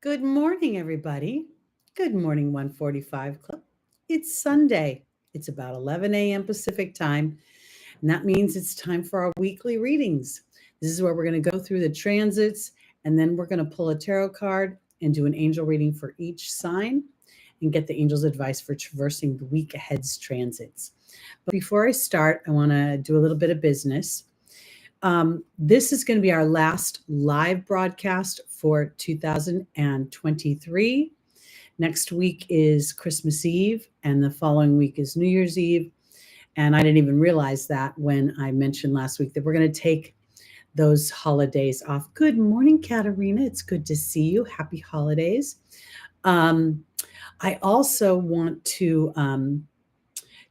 Good morning, everybody. Good morning, 145 Club. It's Sunday. It's about 11 a.m. Pacific time, and that means it's time for our weekly readings. This is where we're going to go through the transits, and then we're going to pull a tarot card and do an angel reading for each sign and get the angel's advice for traversing the week ahead's transits. But before I start, I want to do a little bit of business. This is going to be our last live broadcast for 2023. Next week is Christmas Eve, and the following week is New Year's Eve. And I didn't even realize that when I mentioned last week that we're going to take those holidays off. Good morning, Katerina. It's good to see you. Happy holidays. I also want to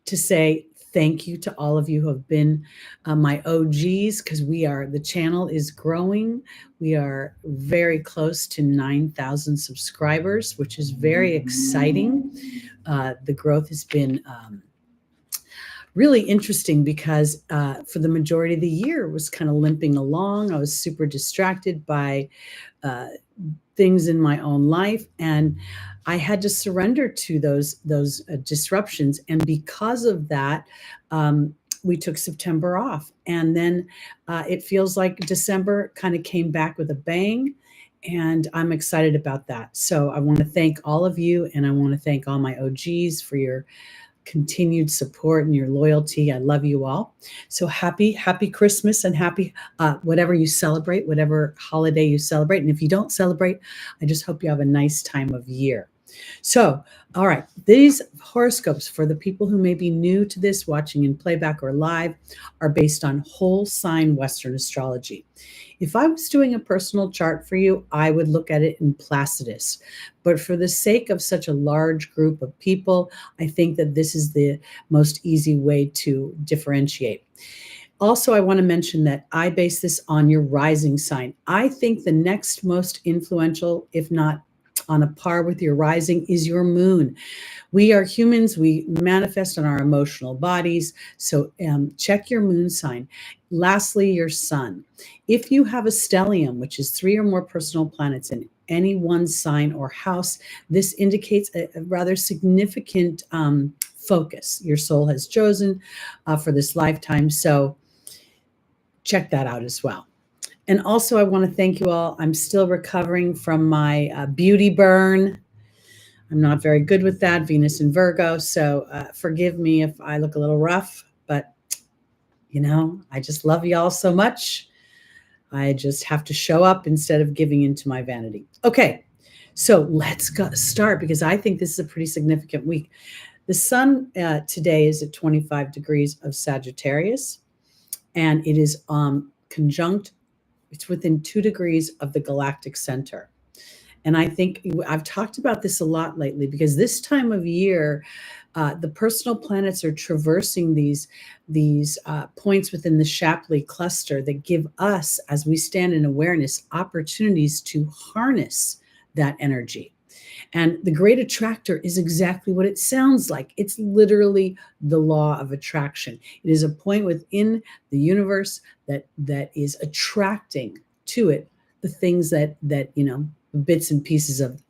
say thank you to all of you who have been my OGs, because the channel is growing. We are very close to 9,000 subscribers, which is very exciting. The growth has been really interesting because for the majority of the year, it was kind of limping along. I was super distracted by things in my own life, and I had to surrender to those disruptions. And because of that, we took September off, and then it feels like December kind of came back with a bang, and I'm excited about that. So I want to thank all of you, and I want to thank all my OGs for your continued support and your loyalty. I love you all. So happy Christmas, and happy whatever you celebrate, whatever holiday you celebrate. And if you don't celebrate, I just hope you have a nice time of year. So, all right, these horoscopes for the people who may be new to this, watching in playback or live, are based on whole sign Western astrology. If I was doing a personal chart for you, I would look at it in Placidus. But for the sake of such a large group of people, I think that this is the most easy way to differentiate. Also, I want to mention that I base this on your rising sign. I think the next most influential, if not on a par with your rising, is your moon. We are humans. We manifest on our emotional bodies. So check your moon sign. Lastly, your sun. If you have a stellium, which is 3 or more personal planets in any one sign or house, this indicates a rather significant focus your soul has chosen for this lifetime. So check that out as well. And also, I want to thank you all. I'm still recovering from my beauty burn. I'm not very good with that, Venus in Virgo. So forgive me if I look a little rough, but I just love y'all so much. I just have to show up instead of giving into my vanity. Okay, so let's start, because I think this is a pretty significant week. The sun today is at 25 degrees of Sagittarius, and it is conjunct. It's within 2 degrees of the galactic center. And I think I've talked about this a lot lately, because this time of year, the personal planets are traversing these points within the Shapley cluster that give us, as we stand in awareness, opportunities to harness that energy. And the great attractor is exactly what it sounds like. It's literally the law of attraction. It is a point within the universe that is attracting to it the things that bits and pieces of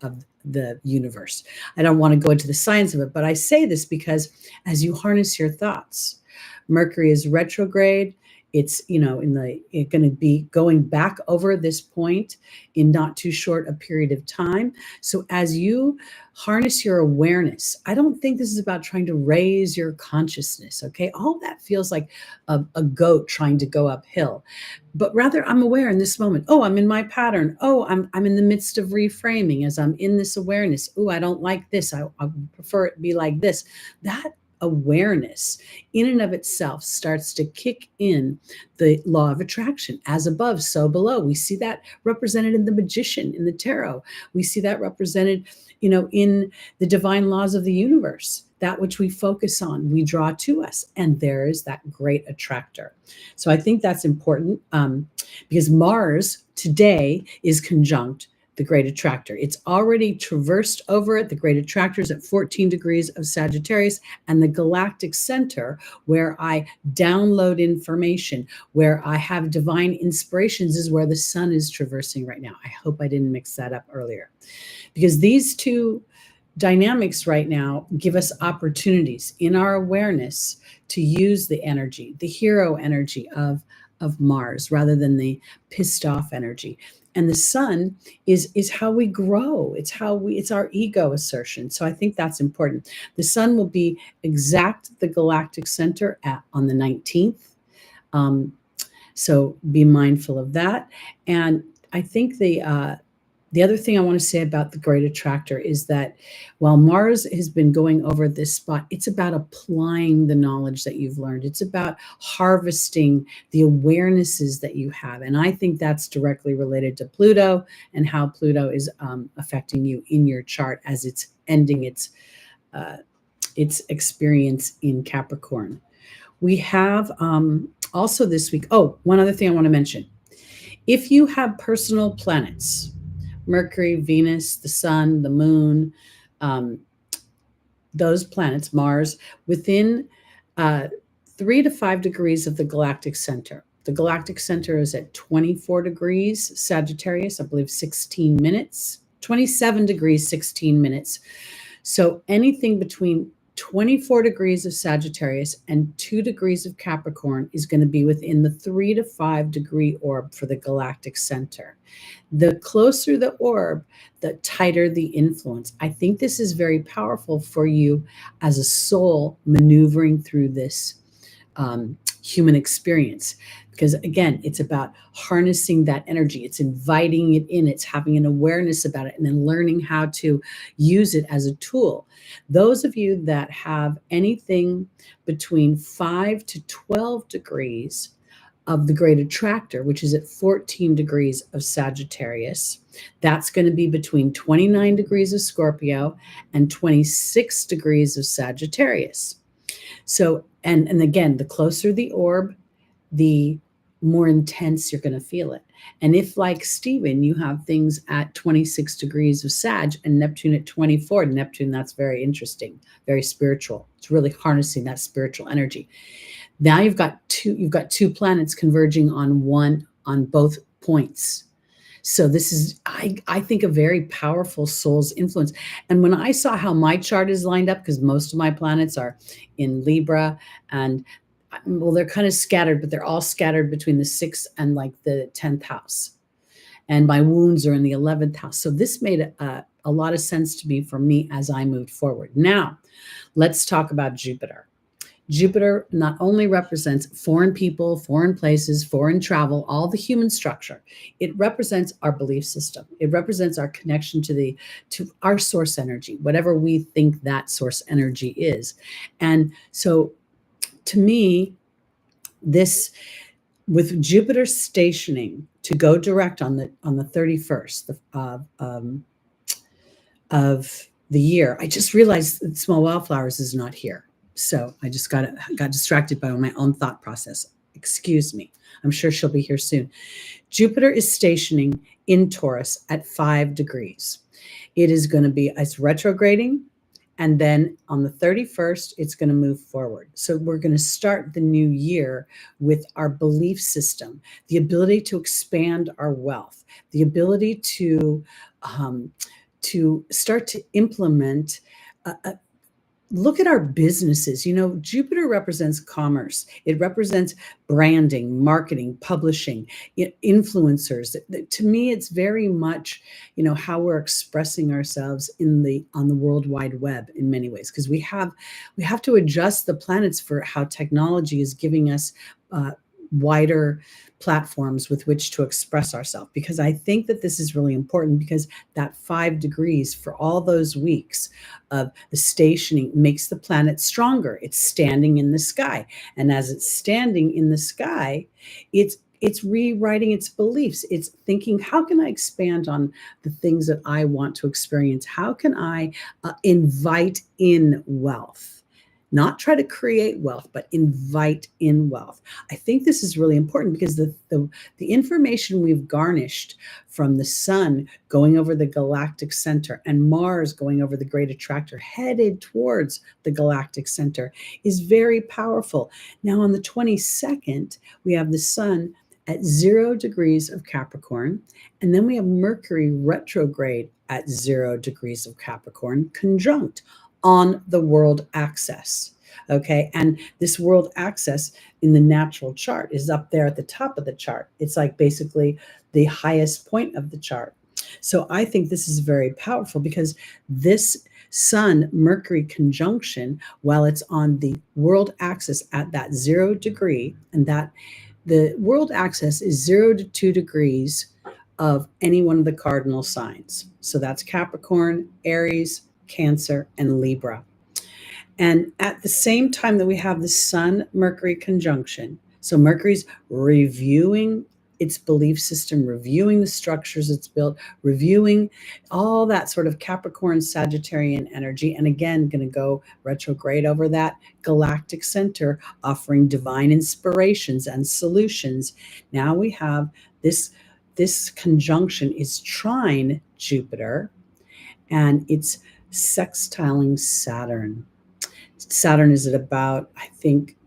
the universe. I don't want to go into the science of it, but I say this because as you harness your thoughts, Mercury is retrograde. It's it's going to be going back over this point in not too short a period of time. So as you harness your awareness, I don't think this is about trying to raise your consciousness. Okay, all that feels like a goat trying to go uphill, but rather I'm aware in this moment. Oh, I'm in my pattern. Oh, I'm in the midst of reframing as I'm in this awareness. Oh, I don't like this. I prefer it be like this. That awareness in and of itself starts to kick in the law of attraction. As above, so below. We see that represented in the magician, in the tarot. We see that represented, in the divine laws of the universe. That which we focus on, we draw to us. And there is that great attractor. So I think that's important because Mars today is conjunct the great attractor. It's already traversed over it. The great attractor is at 14 degrees of Sagittarius, and the galactic center, where I download information, where I have divine inspirations, is where the sun is traversing right now. I hope I didn't mix that up earlier, because these two dynamics right now give us opportunities in our awareness to use the energy, the hero energy of Mars, rather than the pissed off energy. And the sun is how we grow. It's our ego assertion. So I think that's important. The sun will be exact the galactic center on the 19th. So be mindful of that. And I think the other thing I want to say about the great attractor is that while Mars has been going over this spot, it's about applying the knowledge that you've learned. It's about harvesting the awarenesses that you have. And I think that's directly related to Pluto and how Pluto is affecting you in your chart as it's ending its experience in Capricorn. We have also this week, one other thing I want to mention. If you have personal planets, Mercury, Venus, the sun, the moon, those planets, Mars, within 3 to 5 degrees of the galactic center. The galactic center is at 24 degrees Sagittarius, I believe 16 minutes, 27 degrees, 16 minutes. So anything between 24 degrees of Sagittarius and 2 degrees of Capricorn is going to be within the 3 to 5 degree orb for the galactic center. The closer the orb, the tighter the influence. I think this is very powerful for you as a soul maneuvering through this human experience. Because again, it's about harnessing that energy. It's inviting it in. It's having an awareness about it and then learning how to use it as a tool. Those of you that have anything between 5 to 12 degrees of the great attractor, which is at 14 degrees of Sagittarius, that's going to be between 29 degrees of Scorpio and 26 degrees of Sagittarius. So, and again, the closer the orb, the more intense you're going to feel it. And if, like Stephen, you have things at 26 degrees of Sag and Neptune at 24, Neptune, that's very interesting, very spiritual. It's really harnessing that spiritual energy. Now you've got two planets converging on both points. So this is, I think, a very powerful soul's influence. And when I saw how my chart is lined up, because most of my planets are in Libra, and well, they're kind of scattered, but they're all scattered between the 6th and like the 10th house. And my wounds are in the 11th house. So this made a lot of sense to me for me as I moved forward. Now, let's talk about Jupiter. Jupiter not only represents foreign people, foreign places, foreign travel, all the human structure. It represents our belief system. It represents our connection to our source energy, whatever we think that source energy is. And so to me, this, with Jupiter stationing to go direct on the 31st of the year, I just realized that Small Wildflowers is not here. So I just got distracted by my own thought process. Excuse me. I'm sure she'll be here soon. Jupiter is stationing in Taurus at 5 degrees. It's retrograding. And then on the 31st, it's going to move forward. So we're going to start the new year with our belief system, the ability to expand our wealth, the ability to start to implement look at our businesses. Jupiter represents commerce. It represents branding, marketing, publishing, influencers. To me, it's very much, how we're expressing ourselves on the World Wide Web in many ways, because we have to adjust the planets for how technology is giving us wider platforms with which to express ourselves. Because I think that this is really important, because that 5 degrees for all those weeks of the stationing makes the planet stronger. It's standing in the sky. And as it's standing in the sky, it's rewriting its beliefs. It's thinking, how can I expand on the things that I want to experience? How can I invite in wealth? not try to create wealth, but invite in wealth. I think this is really important because the information we've garnished from the sun going over the galactic center and Mars going over the great attractor headed towards the galactic center is very powerful. Now on the 22nd, we have the sun at 0 degrees of Capricorn, and then we have Mercury retrograde at 0 degrees of Capricorn conjunct on the world axis. Okay. And this world axis in the natural chart is up there at the top of the chart. It's like basically the highest point of the chart. So I think this is very powerful because this Sun Mercury conjunction, while it's on the world axis at that 0 degree, and that the world axis is 0 to 2 degrees of any one of the cardinal signs. So that's Capricorn, Aries, Cancer, and Libra. And at the same time that we have the Sun Mercury conjunction, so Mercury's reviewing its belief system, reviewing the structures it's built, reviewing all that sort of Capricorn Sagittarian energy, and again going to go retrograde over that galactic center, offering divine inspirations and solutions. Now we have this conjunction is trine Jupiter, and it's sextiling Saturn. Saturn is at about, I think,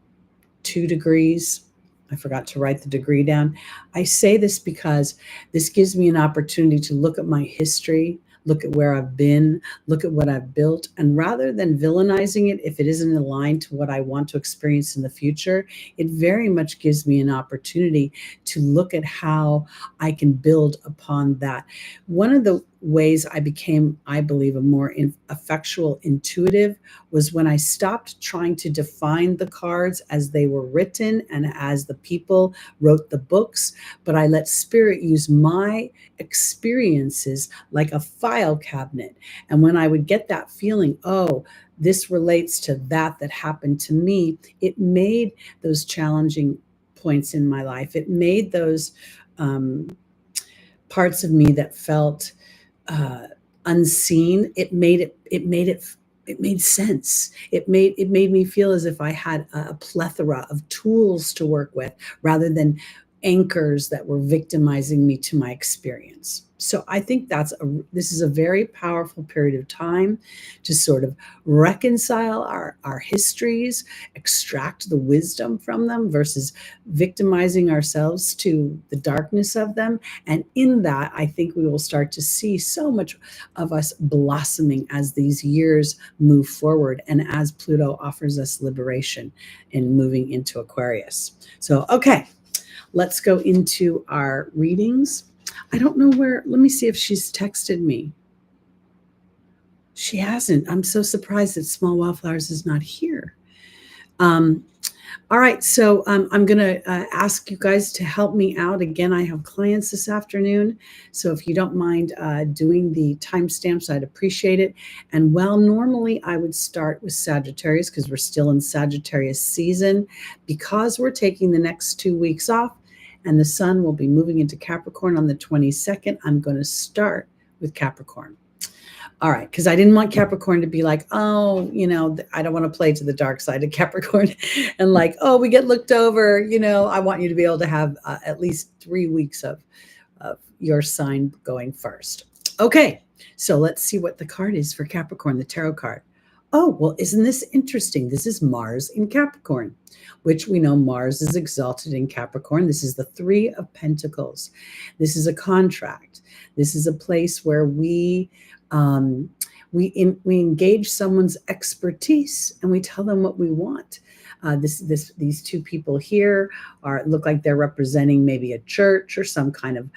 2 degrees. I forgot to write the degree down. I say this because this gives me an opportunity to look at my history, look at where I've been, look at what I've built. And rather than villainizing it, if it isn't aligned to what I want to experience in the future, it very much gives me an opportunity to look at how I can build upon that. One of the ways I became, I believe, a more effectual intuitive was when I stopped trying to define the cards as they were written and as the people wrote the books, but I let spirit use my experiences like a file cabinet. And when I would get that feeling, oh, this relates to that happened to me, it made those challenging points in my life. It made those parts of me that felt unseen. It made sense. It made me feel as if I had a plethora of tools to work with rather than anchors that were victimizing me to my experience. So I think this is a very powerful period of time to sort of reconcile our histories, extract the wisdom from them versus victimizing ourselves to the darkness of them. And in that, I think we will start to see so much of us blossoming as these years move forward and as Pluto offers us liberation in moving into Aquarius. So, okay, let's go into our readings. I don't know where, let me see if she's texted me. She hasn't. I'm so surprised that Small Wildflowers is not here. All right, so I'm going to ask you guys to help me out. Again, I have clients this afternoon, so if you don't mind doing the timestamps, I'd appreciate it. And while normally I would start with Sagittarius because we're still in Sagittarius season, because we're taking the next 2 weeks off, and the sun will be moving into Capricorn on the 22nd. I'm going to start with Capricorn. All right, because I didn't want Capricorn to be like, oh, I don't want to play to the dark side of Capricorn and like, oh, we get looked over. I want you to be able to have at least 3 weeks of your sign going first. Okay, so let's see what the card is for Capricorn, the tarot card. Oh, well, isn't this interesting? This is Mars in Capricorn, which we know Mars is exalted in Capricorn. This is the 3 of Pentacles. This is a contract. This is a place where we engage someone's expertise and we tell them what we want. These 2 people here look like they're representing maybe a church or some kind of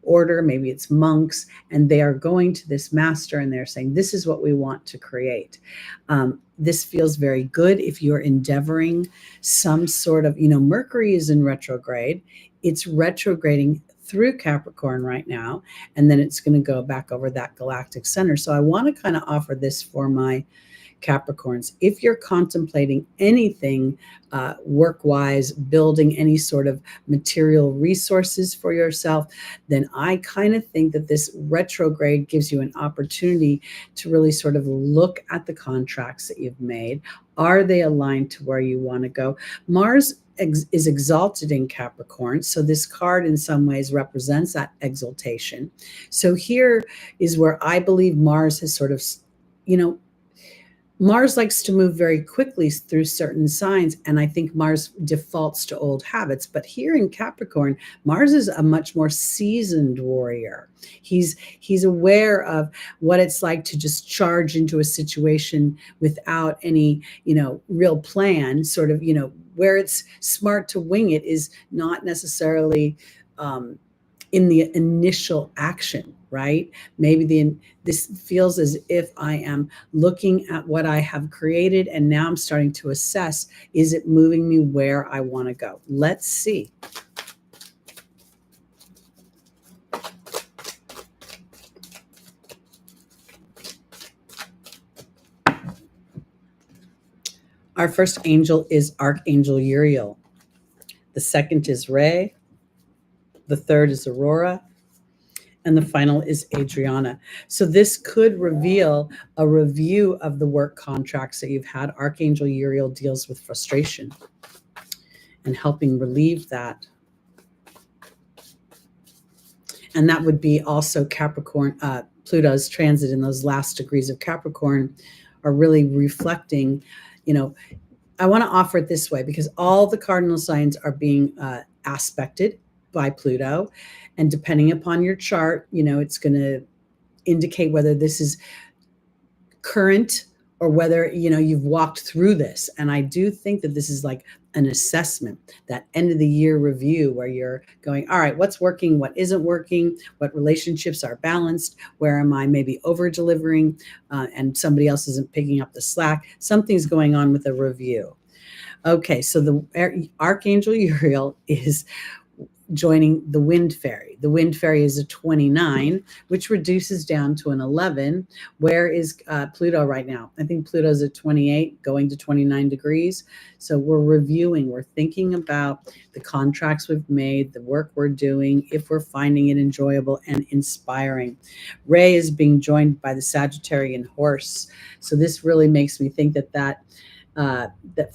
order. Maybe it's monks, and they are going to this master and they're saying, this is what we want to create. This feels very good if you're endeavoring some sort of, Mercury is in retrograde. It's retrograding through Capricorn right now, and then it's going to go back over that galactic center. So I want to kind of offer this for my Capricorns. If you're contemplating anything work-wise, building any sort of material resources for yourself, then I kind of think that this retrograde gives you an opportunity to really sort of look at the contracts that you've made. Are they aligned to where you want to go? Mars is exalted in Capricorn, so this card in some ways represents that exaltation. So here is where I believe Mars has sort of, Mars likes to move very quickly through certain signs, and I think Mars defaults to old habits. But here in Capricorn, Mars is a much more seasoned warrior. He's aware of what it's like to just charge into a situation without any, real plan, sort of, where it's smart to wing it is not necessarily in the initial action, right? Maybe this feels as if I am looking at what I have created, and now I'm starting to assess, is it moving me where I want to go? Let's see. Our first angel is Archangel Uriel. The second is Ray. The third is Aurora. And the final is Adriana. So this could reveal a review of the work contracts that you've had. Archangel Uriel deals with frustration and helping relieve that. And that would be also Capricorn. Pluto's transit in those last degrees of Capricorn are really reflecting, I want to offer it this way, because all the cardinal signs are being aspected by Pluto. And depending upon your chart, it's going to indicate whether this is current or whether, you've walked through this. And I do think that this is like an assessment, that end of the year review where you're going, all right, what's working, what isn't working, what relationships are balanced, where am I maybe over delivering and somebody else isn't picking up the slack. Something's going on with a review. Okay, so the Archangel Uriel is joining the wind fairy. The wind fairy is a 29, which reduces down to an 11. Where is Pluto right now? I think Pluto's at 28, going to 29 degrees. So we're reviewing, we're thinking about the contracts we've made, the work we're doing, if we're finding it enjoyable and inspiring. Ray is being joined by the Sagittarian horse. So this really makes me think that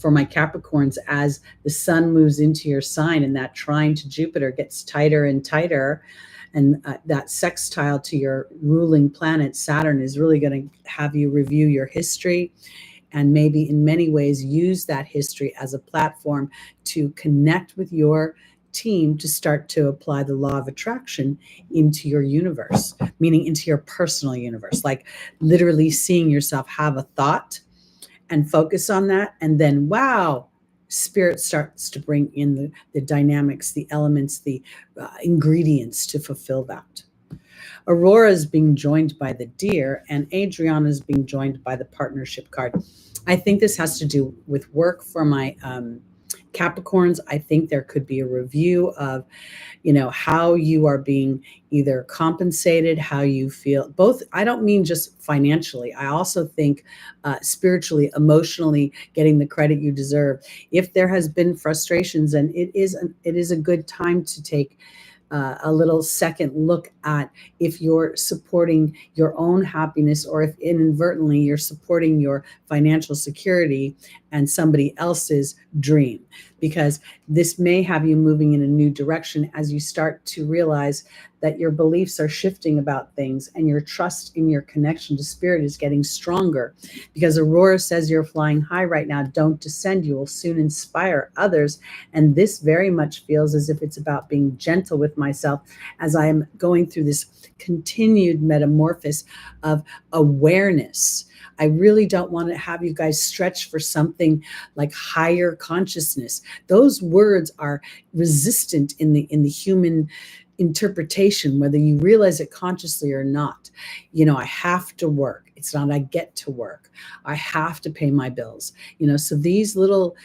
for my Capricorns, as the sun moves into your sign and that trine to Jupiter gets tighter and tighter, and that sextile to your ruling planet, Saturn, is really going to have you review your history and maybe in many ways use that history as a platform to connect with your team to start to apply the law of attraction into your universe, meaning into your personal universe, like literally seeing yourself have a thought and focus on that. And then, wow, spirit starts to bring in the dynamics, the elements, the ingredients to fulfill that. Aurora is being joined by the deer, and Adriana is being joined by the partnership card. I think this has to do with work for my Capricorns. I think there could be a review of, how you are being either compensated, how you feel. Both, I don't mean just financially. I also think spiritually, emotionally, getting the credit you deserve. If there has been frustrations, and it is a good time to take a little second look at if you're supporting your own happiness, or if inadvertently you're supporting your financial security and somebody else's dream, because this may have you moving in a new direction as you start to realize that your beliefs are shifting about things and your trust in your connection to spirit is getting stronger. Because Aurora says you're flying high right now, don't descend, you will soon inspire others. And this very much feels as if it's about being gentle with myself as I am going through this continued metamorphosis of awareness. I really don't want to have you guys stretch for something like higher consciousness. Those words are resistant in the human interpretation, whether you realize it consciously or not. I have to work. It's not I get to work. I have to pay my bills. So these little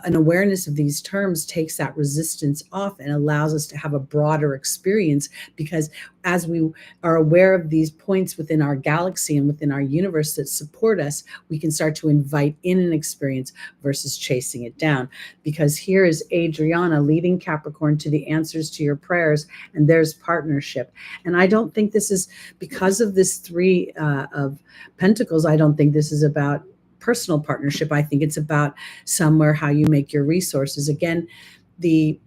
an awareness of these terms takes that resistance off and allows us to have a broader experience, because as we are aware of these points within our galaxy and within our universe that support us, we can start to invite in an experience versus chasing it down. Because here is Adriana leading Capricorn to the answers to your prayers, and there's partnership. And I don't think this is, because of this Three of Pentacles, I don't think this is about personal partnership. I think it's about somewhere how you make your resources. Again, the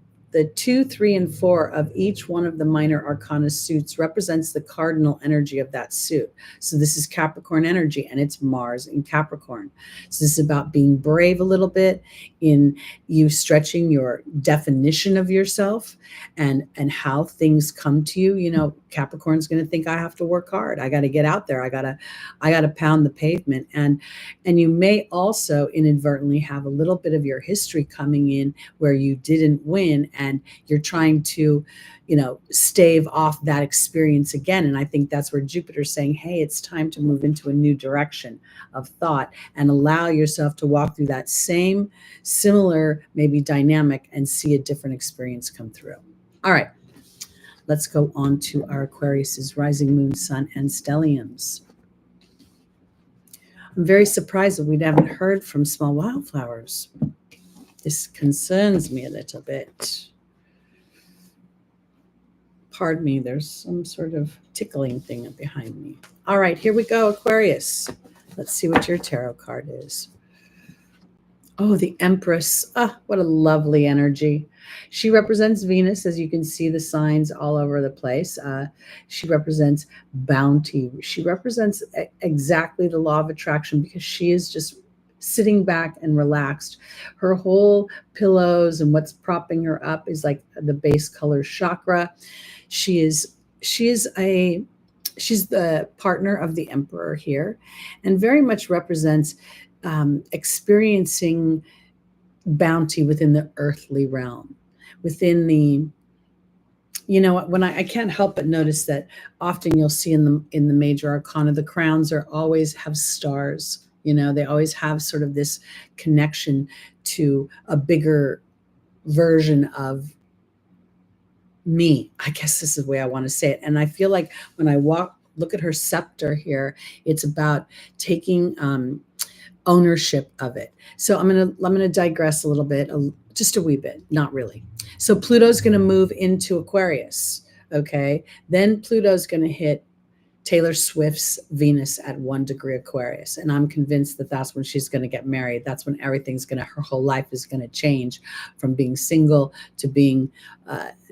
2, 3, and 4 of each one of the minor arcana suits represents the cardinal energy of that suit. So this is Capricorn energy, and it's Mars in Capricorn. So this is about being brave a little bit, in you stretching your definition of yourself and how things come to you. You know, Capricorn's going to think, I have to work hard. I got to get out there. I got to pound the pavement. And you may also inadvertently have a little bit of your history coming in where you didn't win, and you're trying to, stave off that experience again. And I think that's where Jupiter's saying, hey, it's time to move into a new direction of thought and allow yourself to walk through that same similar, maybe dynamic, and see a different experience come through. All right, let's go on to our Aquarius's rising, moon, sun, and stelliums. I'm very surprised that we haven't heard from small wildflowers. This concerns me a little bit. Pardon me, there's some sort of tickling thing behind me. All right, here we go, Aquarius. Let's see what your tarot card is. Oh, the Empress. Ah, what a lovely energy. She represents Venus, as you can see the signs all over the place. She represents bounty. She represents exactly the law of attraction, because she is just sitting back and relaxed. Her whole pillows and what's propping her up is like the base color chakra. She's the partner of the Emperor here, and very much represents experiencing bounty within the earthly realm, within the, when I can't help but notice that often you'll see in the major arcana, the crowns always have stars. They always have sort of this connection to a bigger version of me. I guess this is the way I want to say it. And I feel like when I look at her scepter here, it's about taking ownership of it. So I'm gonna digress a little bit, just a wee bit, not really. So Pluto's gonna move into Aquarius. Okay, then Pluto's gonna hit Taylor Swift's Venus at 1 degree Aquarius. And I'm convinced that that's when she's going to get married. That's when her whole life is going to change from being single to being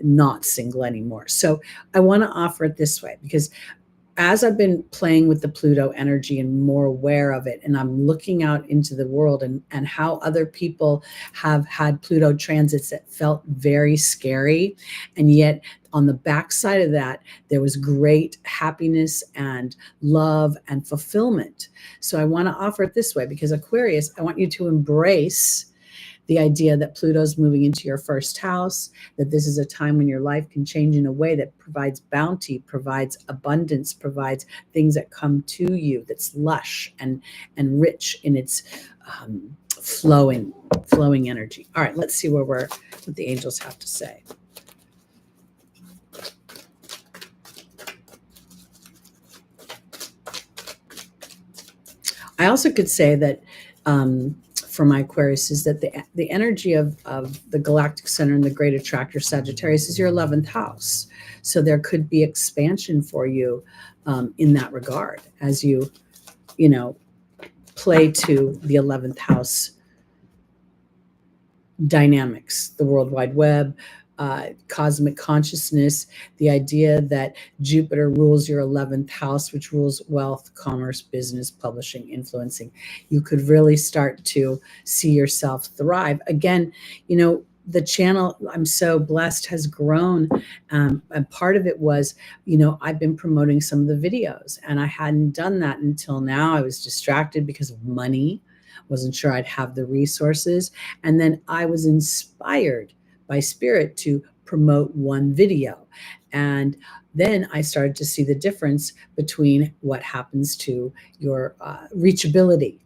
not single anymore. So I want to offer it this way, because as I've been playing with the Pluto energy and more aware of it, and I'm looking out into the world and how other people have had Pluto transits that felt very scary, and yet on the backside of that, there was great happiness and love and fulfillment. So I want to offer it this way, because Aquarius, I want you to embrace the idea that Pluto's moving into your first house, that this is a time when your life can change in a way that provides bounty, provides abundance, provides things that come to you that's lush and rich in its flowing energy. All right, let's see what the angels have to say. I also could say that for my Aquarius is that the energy of the galactic center and the great attractor Sagittarius is your 11th house. So there could be expansion for you in that regard as you play to the 11th house dynamics, the World Wide Web, cosmic consciousness, the idea that Jupiter rules your 11th house, which rules wealth, commerce, business, publishing, influencing. You could really start to see yourself thrive. Again, the channel, I'm so blessed, has grown. And part of it was, I've been promoting some of the videos, and I hadn't done that until now. I was distracted because of money. Wasn't sure I'd have the resources. And then I was inspired by spirit to promote one video. And then I started to see the difference between what happens to your reachability,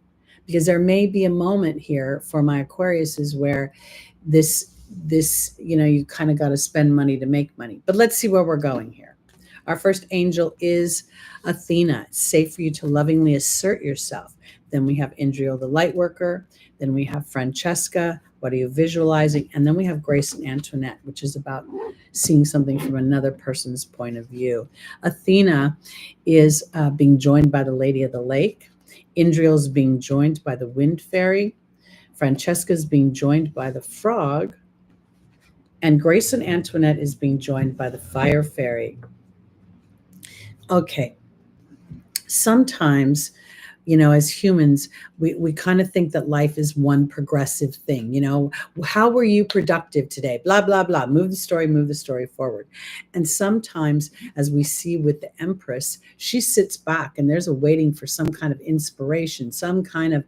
because there may be a moment here for my Aquariuses where this you kind of got to spend money to make money. But let's see where we're going here. Our first angel is Athena. It's safe for you to lovingly assert yourself. Then we have Indriel, the light worker. Then we have Francesca. What are you visualizing? And then we have Grace and Antoinette, which is about seeing something from another person's point of view. Athena is being joined by the Lady of the Lake. Indriel is being joined by the Wind Fairy. Francesca is being joined by the Frog. And Grace and Antoinette is being joined by the Fire Fairy. Okay. Sometimes, as humans, we kind of think that life is one progressive thing. How were you productive today? Blah, blah, blah. Move the story forward. And sometimes, as we see with the Empress, she sits back and there's a waiting for some kind of inspiration, some kind of,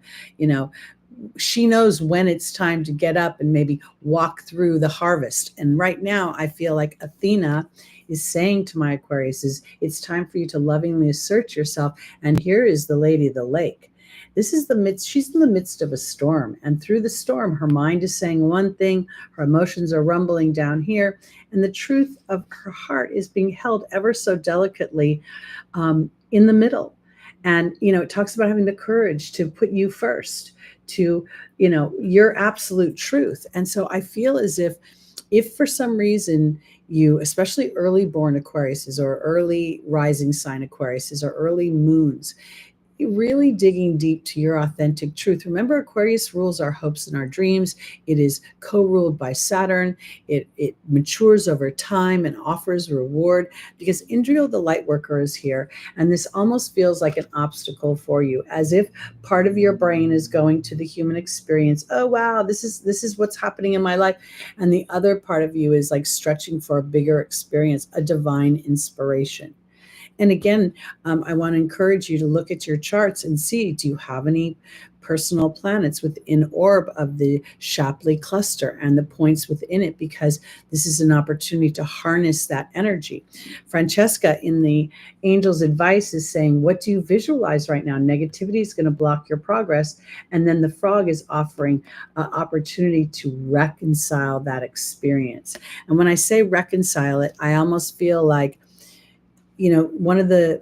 she knows when it's time to get up and maybe walk through the harvest. And right now, I feel like Athena is saying to my Aquarius, it's time for you to lovingly assert yourself. And here is the Lady of the Lake. She's in the midst of a storm. And through the storm, her mind is saying one thing, her emotions are rumbling down here. And the truth of her heart is being held ever so delicately in the middle. And, it talks about having the courage to put you first, to, your absolute truth. And so I feel as if for some reason you, especially early born Aquariuses or early rising sign Aquariuses or early moons, you're really digging deep to your authentic truth. Remember, Aquarius rules our hopes and our dreams. It is co-ruled by Saturn. It matures over time and offers reward, because Indriel, the light worker, is here. And this almost feels like an obstacle for you, as if part of your brain is going to the human experience. Oh, wow, this is what's happening in my life. And the other part of you is like stretching for a bigger experience, a divine inspiration. And again, I want to encourage you to look at your charts and see, do you have any personal planets within orb of the Shapley cluster and the points within it, because this is an opportunity to harness that energy. Francesca in the Angel's Advice is saying, what do you visualize right now? Negativity is going to block your progress. And then the Frog is offering an opportunity to reconcile that experience. And when I say reconcile it, I almost feel like, one of the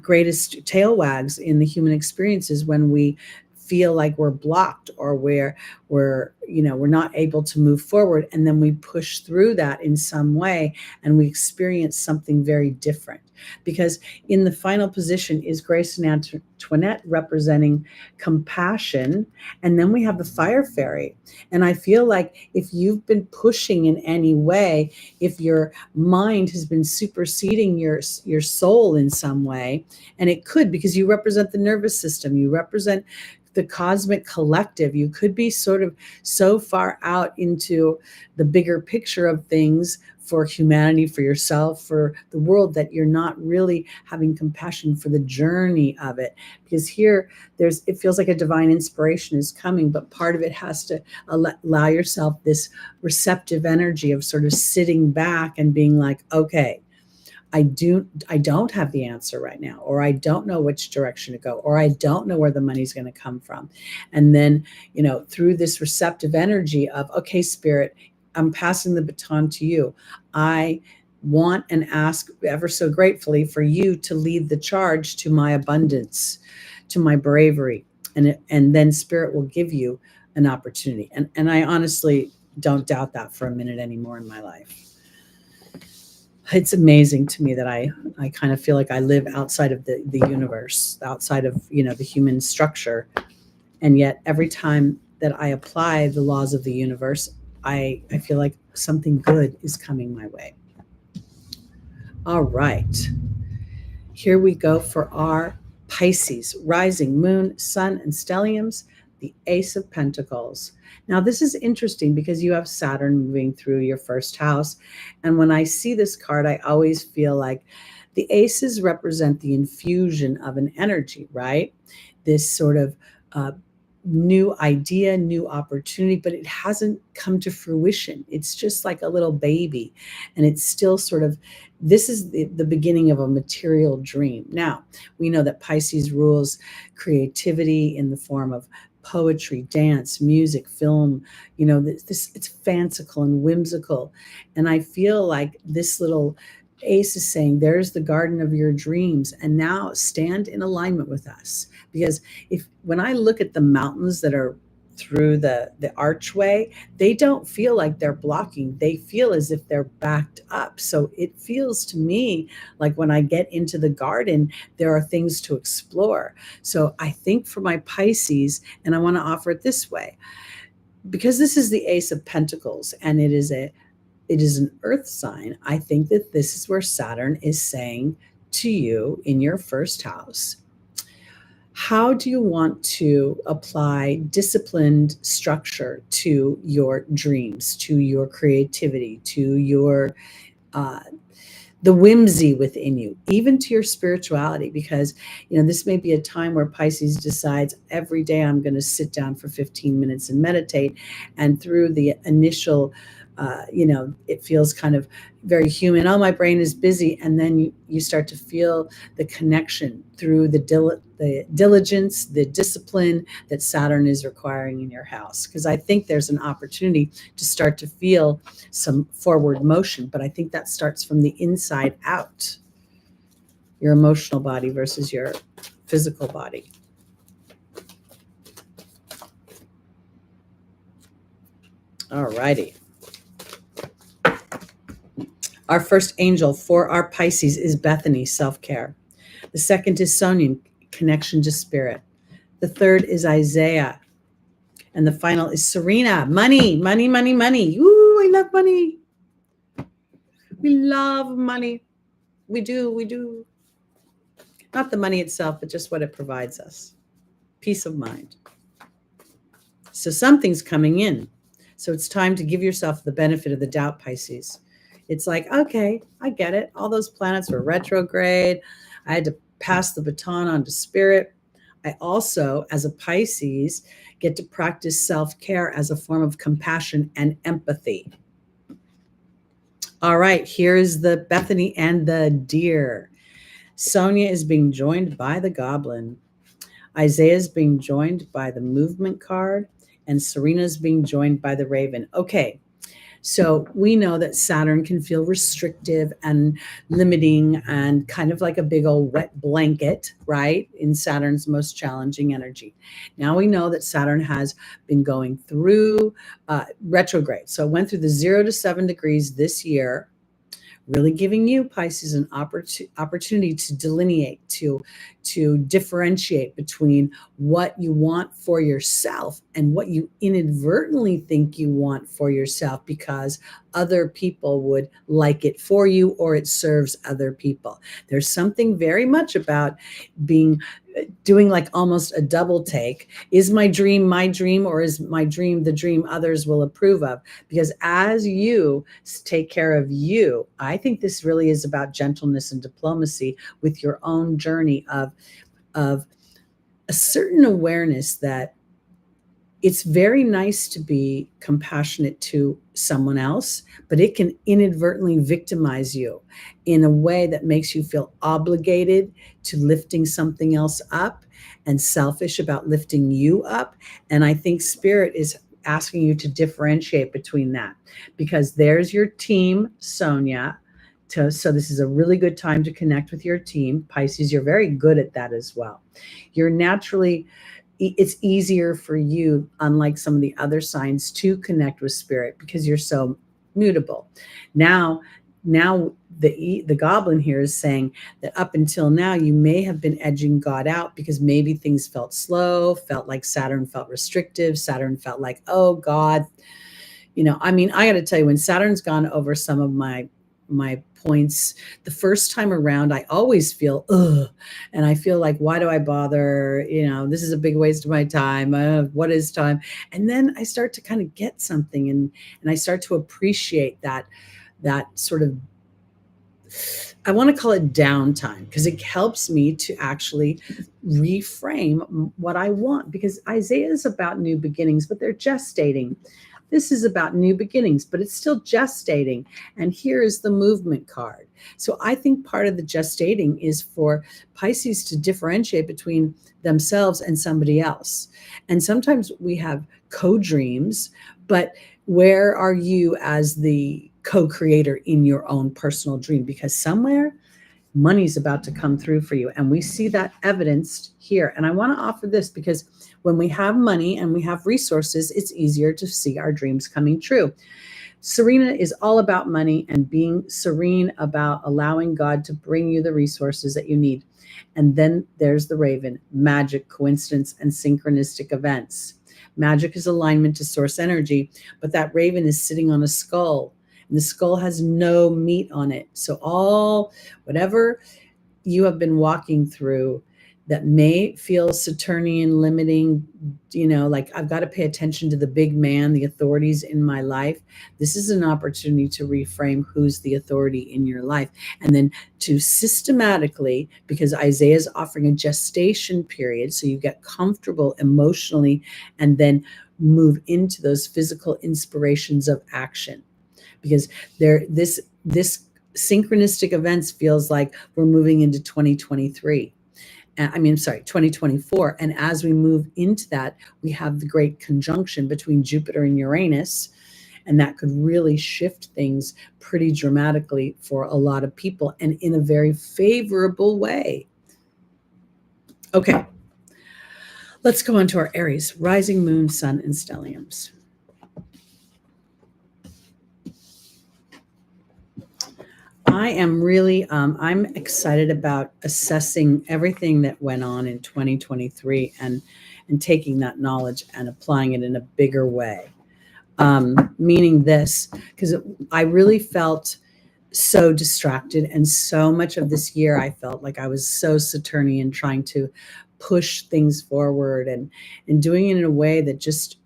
greatest tail wags in the human experience is when we feel like we're blocked or we're not able to move forward, and then we push through that in some way and we experience something very different. Because in the final position is Grace and Antoinette, representing compassion, and then we have the Fire Fairy. And I feel like if you've been pushing in any way, if your mind has been superseding your soul in some way, and it could, because you represent the nervous system, you represent the cosmic collective, you could be sort of so far out into the bigger picture of things for humanity, for yourself, for the world, that you're not really having compassion for the journey of it. Because here it feels like a divine inspiration is coming, but part of it has to allow yourself this receptive energy of sort of sitting back and being like, okay, I don't have the answer right now, or I don't know which direction to go, or I don't know where the money's going to come from. And then, through this receptive energy of, okay, Spirit, I'm passing the baton to you. I want and ask ever so gratefully for you to lead the charge to my abundance, to my bravery. And then Spirit will give you an opportunity. And I honestly don't doubt that for a minute anymore in my life. It's amazing to me that I kind of feel like I live outside of the universe, outside of, the human structure. And yet every time that I apply the laws of the universe, I feel like something good is coming my way. All right. Here we go for our Pisces, rising, moon, sun, and stelliums, the Ace of Pentacles. Now, this is interesting because you have Saturn moving through your first house. And when I see this card, I always feel like the aces represent the infusion of an energy, right? This sort of new idea, new opportunity, but it hasn't come to fruition. It's just like a little baby, and it's still sort of this is the beginning of a material dream. Now, we know that Pisces rules creativity in the form of poetry, dance, music, film. This it's fanciful and whimsical. And I feel like this little ace is saying, there's the garden of your dreams. And now stand in alignment with us. Because when I look at the mountains that are through the archway, they don't feel like they're blocking. They feel as if they're backed up. So it feels to me like when I get into the garden, there are things to explore. So I think for my Pisces, and I want to offer it this way, because this is the Ace of Pentacles and it is an earth sign. I think that this is where Saturn is saying to you in your first house, how do you want to apply disciplined structure to your dreams, to your creativity, to your the whimsy within you, even to your spirituality? Because this may be a time where Pisces decides every day I'm going to sit down for 15 minutes and meditate, and through the initial it feels kind of very human. Oh, my brain is busy. And then you start to feel the connection through the diligence, the discipline that Saturn is requiring in your house. Because I think there's an opportunity to start to feel some forward motion. But I think that starts from the inside out, your emotional body versus your physical body. All righty. Our first angel for our Pisces is Bethany, self-care. The second is Sonia, connection to spirit. The third is Isaiah. And the final is Serena, money, money, money, money. Ooh, I love money. We love money. We do. Not the money itself, but just what it provides us. Peace of mind. So something's coming in. So it's time to give yourself the benefit of the doubt, Pisces. It's like, okay, I get it. All those planets were retrograde. I had to pass the baton on to spirit. I also, as a Pisces, get to practice self-care as a form of compassion and empathy. All right, here's the Bethany and the deer. Sonia is being joined by the goblin. Isaiah is being joined by the movement card, and Serena is being joined by the raven. Okay. So we know that Saturn can feel restrictive and limiting and kind of like a big old wet blanket, right? In Saturn's most challenging energy. Now we know that Saturn has been going through retrograde. So it went through the 0 to 7 degrees this year, really giving you, Pisces, an opportunity to delineate, to differentiate between what you want for yourself and what you inadvertently think you want for yourself because other people would like it for you or it serves other people. There's something very much about doing like almost a double take. Is my dream, or is my dream the dream others will approve of? Because as you take care of you, I think this really is about gentleness and diplomacy with your own journey of a certain awareness that it's very nice to be compassionate to someone else, but it can inadvertently victimize you in a way that makes you feel obligated to lifting something else up and selfish about lifting you up. And I think Spirit is asking you to differentiate between that, because there's your team, Sonia. So this is a really good time to connect with your team. Pisces, you're very good at that as well. It's easier for you, unlike some of the other signs, to connect with spirit because you're so mutable. Now the goblin here is saying that up until now, you may have been edging God out because maybe things felt slow, felt like Saturn felt restrictive. Saturn felt like, oh God, I got to tell you, when Saturn's gone over some of my points the first time around, I always feel and I feel like, why do I bother? This is a big waste of my time. What is time? And then I start to kind of get something, and I start to appreciate that sort of, I want to call it downtime, because it helps me to actually reframe what I want. Because Isaiah is about new beginnings, but they're gestating. This is about new beginnings, but it's still gestating. And here is the movement card. So I think part of the gestating is for Pisces to differentiate between themselves and somebody else. And sometimes we have co-dreams, but where are you as the co-creator in your own personal dream? Because somewhere money's about to come through for you. And we see that evidenced here. And I want to offer this because when we have money and we have resources, it's easier to see our dreams coming true. Serena is all about money and being serene about allowing God to bring you the resources that you need. And then there's the Raven, magic, coincidence, and synchronistic events. Magic is alignment to source energy, but that Raven is sitting on a skull. And the skull has no meat on it. So whatever you have been walking through that may feel Saturnian, limiting, like I've got to pay attention to the big man, the authorities in my life. This is an opportunity to reframe who's the authority in your life. And then to systematically, because Isaiah is offering a gestation period, so you get comfortable emotionally and then move into those physical inspirations of action. Because this synchronistic events feels like we're moving into 2023. 2024. And as we move into that, we have the great conjunction between Jupiter and Uranus. And that could really shift things pretty dramatically for a lot of people and in a very favorable way. Okay. Let's go on to our Aries, rising moon, sun, and stelliums. I am really, I'm excited about assessing everything that went on in 2023 and taking that knowledge and applying it in a bigger way. Meaning this, because I really felt so distracted, and so much of this year I felt like I was so Saturnian, trying to push things forward and doing it in a way that just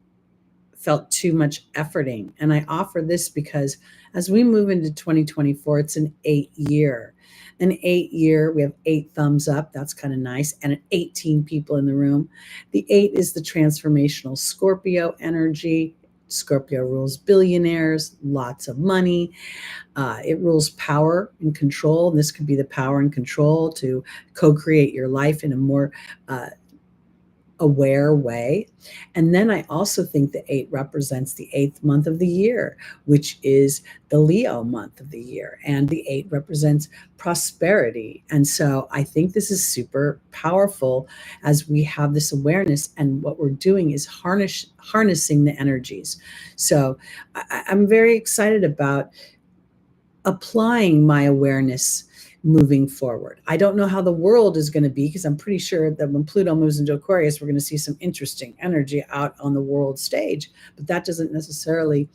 felt too much efforting. And I offer this because as we move into 2024, it's an 8-year. An 8-year, we have 8 thumbs up. That's kind of nice. And 18 people in the room. The 8 is the transformational Scorpio energy. Scorpio rules billionaires, lots of money. It rules power and control. And this could be the power and control to co-create your life in a more aware way. And then I also think the 8 represents the 8th month of the year, which is the Leo month of the year. And the 8 represents prosperity. And so I think this is super powerful as we have this awareness, and what we're doing is harnessing the energies. So I'm very excited about applying my awareness moving forward. I don't know how the world is going to be, because I'm pretty sure that when Pluto moves into Aquarius, we're going to see some interesting energy out on the world stage, but that doesn't necessarily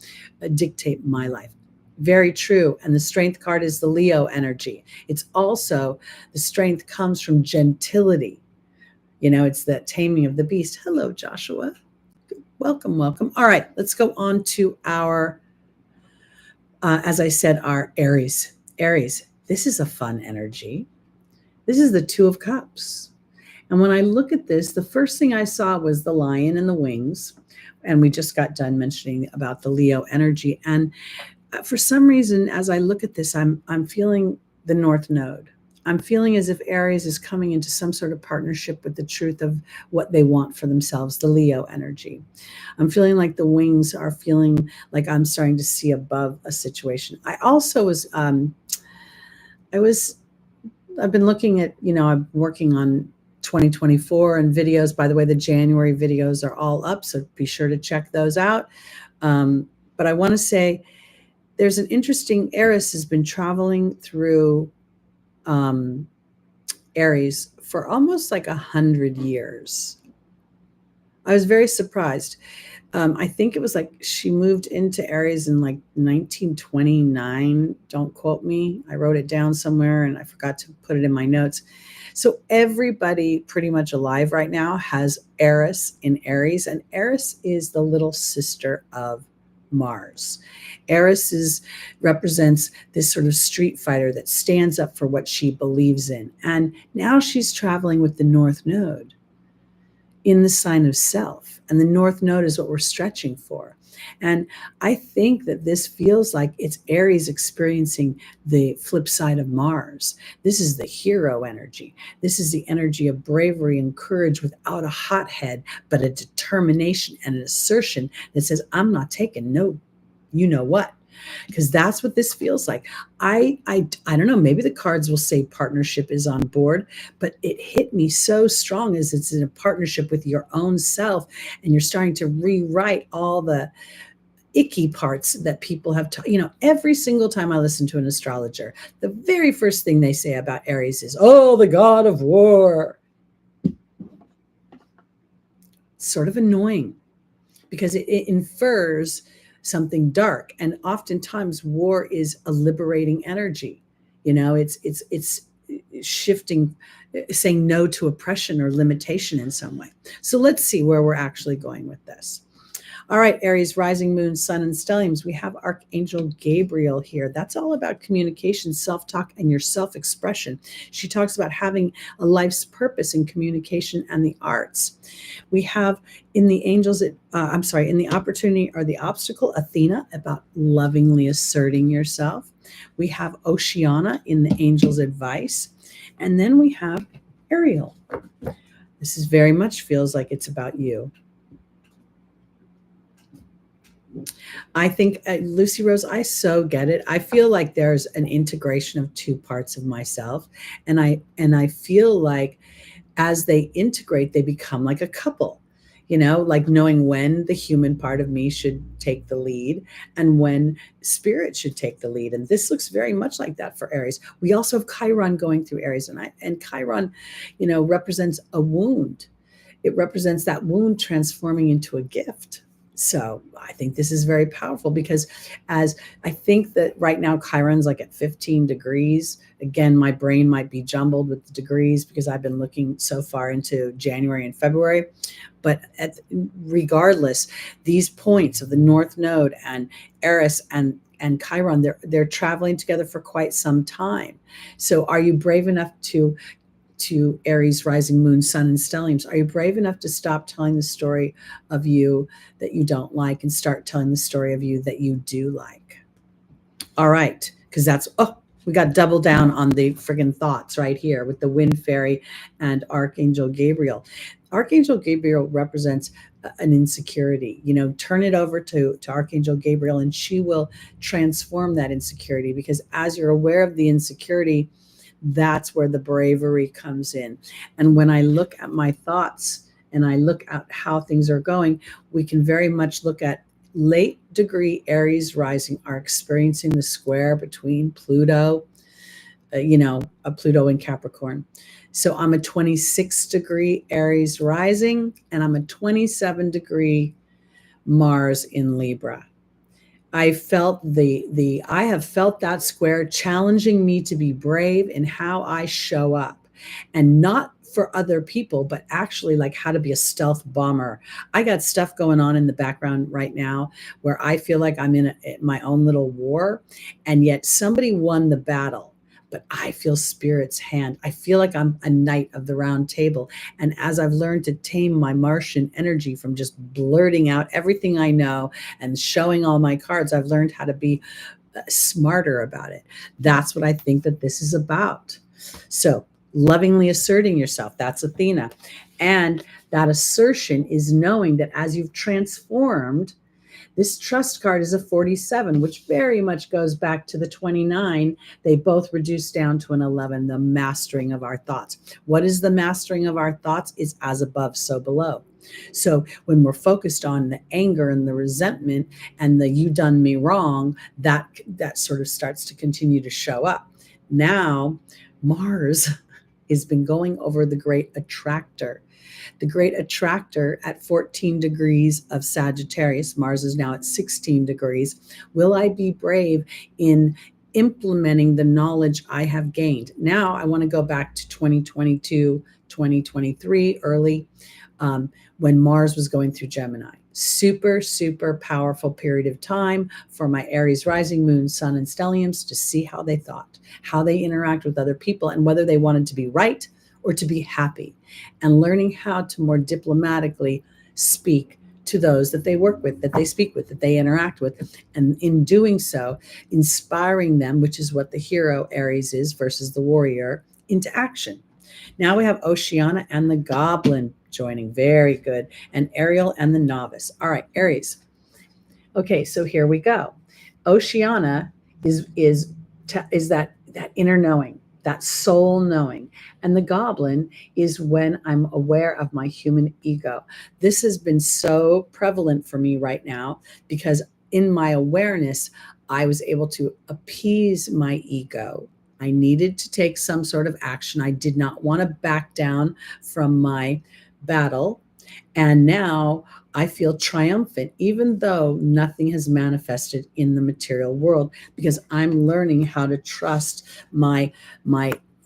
dictate my life. Very true. And the strength card is the Leo energy. It's also, the strength comes from gentility. It's that taming of the beast. Hello, Joshua. Welcome, welcome. All right, let's go on to our, as I said, our Aries. Aries. This is a fun energy. This is the 2 of Cups. And when I look at this, the first thing I saw was the lion and the wings. And we just got done mentioning about the Leo energy. And for some reason, as I look at this, I'm feeling the North Node. I'm feeling as if Aries is coming into some sort of partnership with the truth of what they want for themselves, the Leo energy. I'm feeling like the wings are feeling like I'm starting to see above a situation. I also was... I've been looking at, I'm working on 2024 and videos. By the way, the January videos are all up, so be sure to check those out. But I want to say there's an interesting, Eris has been traveling through Aries for almost like 100 years. I was very surprised. I think it was like she moved into Aries in like 1929. Don't quote me. I wrote it down somewhere and I forgot to put it in my notes. So everybody pretty much alive right now has Eris in Aries, and Eris is the little sister of Mars. Eris represents this sort of street fighter that stands up for what she believes in. And now she's traveling with the North Node in the sign of self. And the North Node is what we're stretching for. And I think that this feels like it's Aries experiencing the flip side of Mars. This is the hero energy. This is the energy of bravery and courage without a hothead, but a determination and an assertion that says, I'm not taking no, you know what? Because that's what this feels like. I don't know, maybe the cards will say partnership is on board, but it hit me so strong as it's in a partnership with your own self, and you're starting to rewrite all the icky parts that people have every single time I listen to an astrologer, the very first thing they say about Aries is, oh, the god of war. It's sort of annoying because it infers something dark, and oftentimes war is a liberating energy. It's shifting, saying no to oppression or limitation in some way. So let's see where we're actually going with this. All right, Aries, rising, moon, sun, and stelliums. We have Archangel Gabriel here. That's all about communication, self-talk, and your self-expression. She talks about having a life's purpose in communication and the arts. We have in the angels, in the opportunity or the obstacle, Athena, about lovingly asserting yourself. We have Oceana in the angel's advice. And then we have Ariel. This is very much feels like it's about you. I think, Lucy Rose, I so get it. I feel like there's an integration of two parts of myself. And I feel like as they integrate, they become like a couple, like knowing when the human part of me should take the lead and when spirit should take the lead. And this looks very much like that for Aries. We also have Chiron going through Aries, and Chiron, represents a wound. It represents that wound transforming into a gift. So I think this is very powerful because as I think that right now Chiron's like at 15 degrees. Again, my brain might be jumbled with the degrees because I've been looking so far into January and February. But regardless, these points of the North Node and Eris and Chiron, they're traveling together for quite some time. So are you brave enough to Aries, rising, moon, sun, and stelliums? Are you brave enough to stop telling the story of you that you don't like and start telling the story of you that you do like? All right, because we got double down on the friggin' thoughts right here with the Wind Fairy and Archangel Gabriel. Archangel Gabriel represents an insecurity. Turn it over to Archangel Gabriel, and she will transform that insecurity, because as you're aware of the insecurity, that's where the bravery comes in. And when I look at my thoughts and I look at how things are going, we can very much look at late degree Aries rising are experiencing the square between Pluto, Pluto and Capricorn. So I'm a 26 degree Aries rising, and I'm a 27 degree Mars in Libra. I have felt that square challenging me to be brave in how I show up, and not for other people, but actually like how to be a stealth bomber. I got stuff going on in the background right now where I feel like I'm in my own little war, and yet somebody won the battle. But I feel Spirit's hand. I feel like I'm a knight of the round table. And as I've learned to tame my Martian energy from just blurting out everything I know and showing all my cards, I've learned how to be smarter about it. That's what I think that this is about. So lovingly asserting yourself, that's Athena. And that assertion is knowing that as you've transformed, this trust card is a 47, which very much goes back to the 29. They both reduce down to an 11, the mastering of our thoughts. What is the mastering of our thoughts? Is as above, so below. So when we're focused on the anger and the resentment and the you done me wrong, that sort of starts to continue to show up. Now, Mars has been going over the great attractor. The great attractor at 14 degrees of Sagittarius. Mars is now at 16 degrees. Will I be brave in implementing the knowledge I have gained? Now I want to go back to 2022, 2023, early, when Mars was going through Gemini. Super, super powerful period of time for my Aries rising, moon, sun, and stelliums to see how they thought, how they interact with other people, and whether they wanted to be right or to be happy, and learning how to more diplomatically speak to those that they work with, that they speak with, that they interact with. And in doing so, inspiring them, which is what the hero Aries is versus the warrior, into action. Now we have Oceana and the Goblin joining. Very good. And Ariel and the Novice. All right, Aries. Okay, so here we go. Oceana is that inner knowing, that soul knowing. And the Goblin is when I'm aware of my human ego. This has been so prevalent for me right now because in my awareness, I was able to appease my ego. I needed to take some sort of action. I did not want to back down from my battle. And now I feel triumphant, even though nothing has manifested in the material world, because I'm learning how to trust my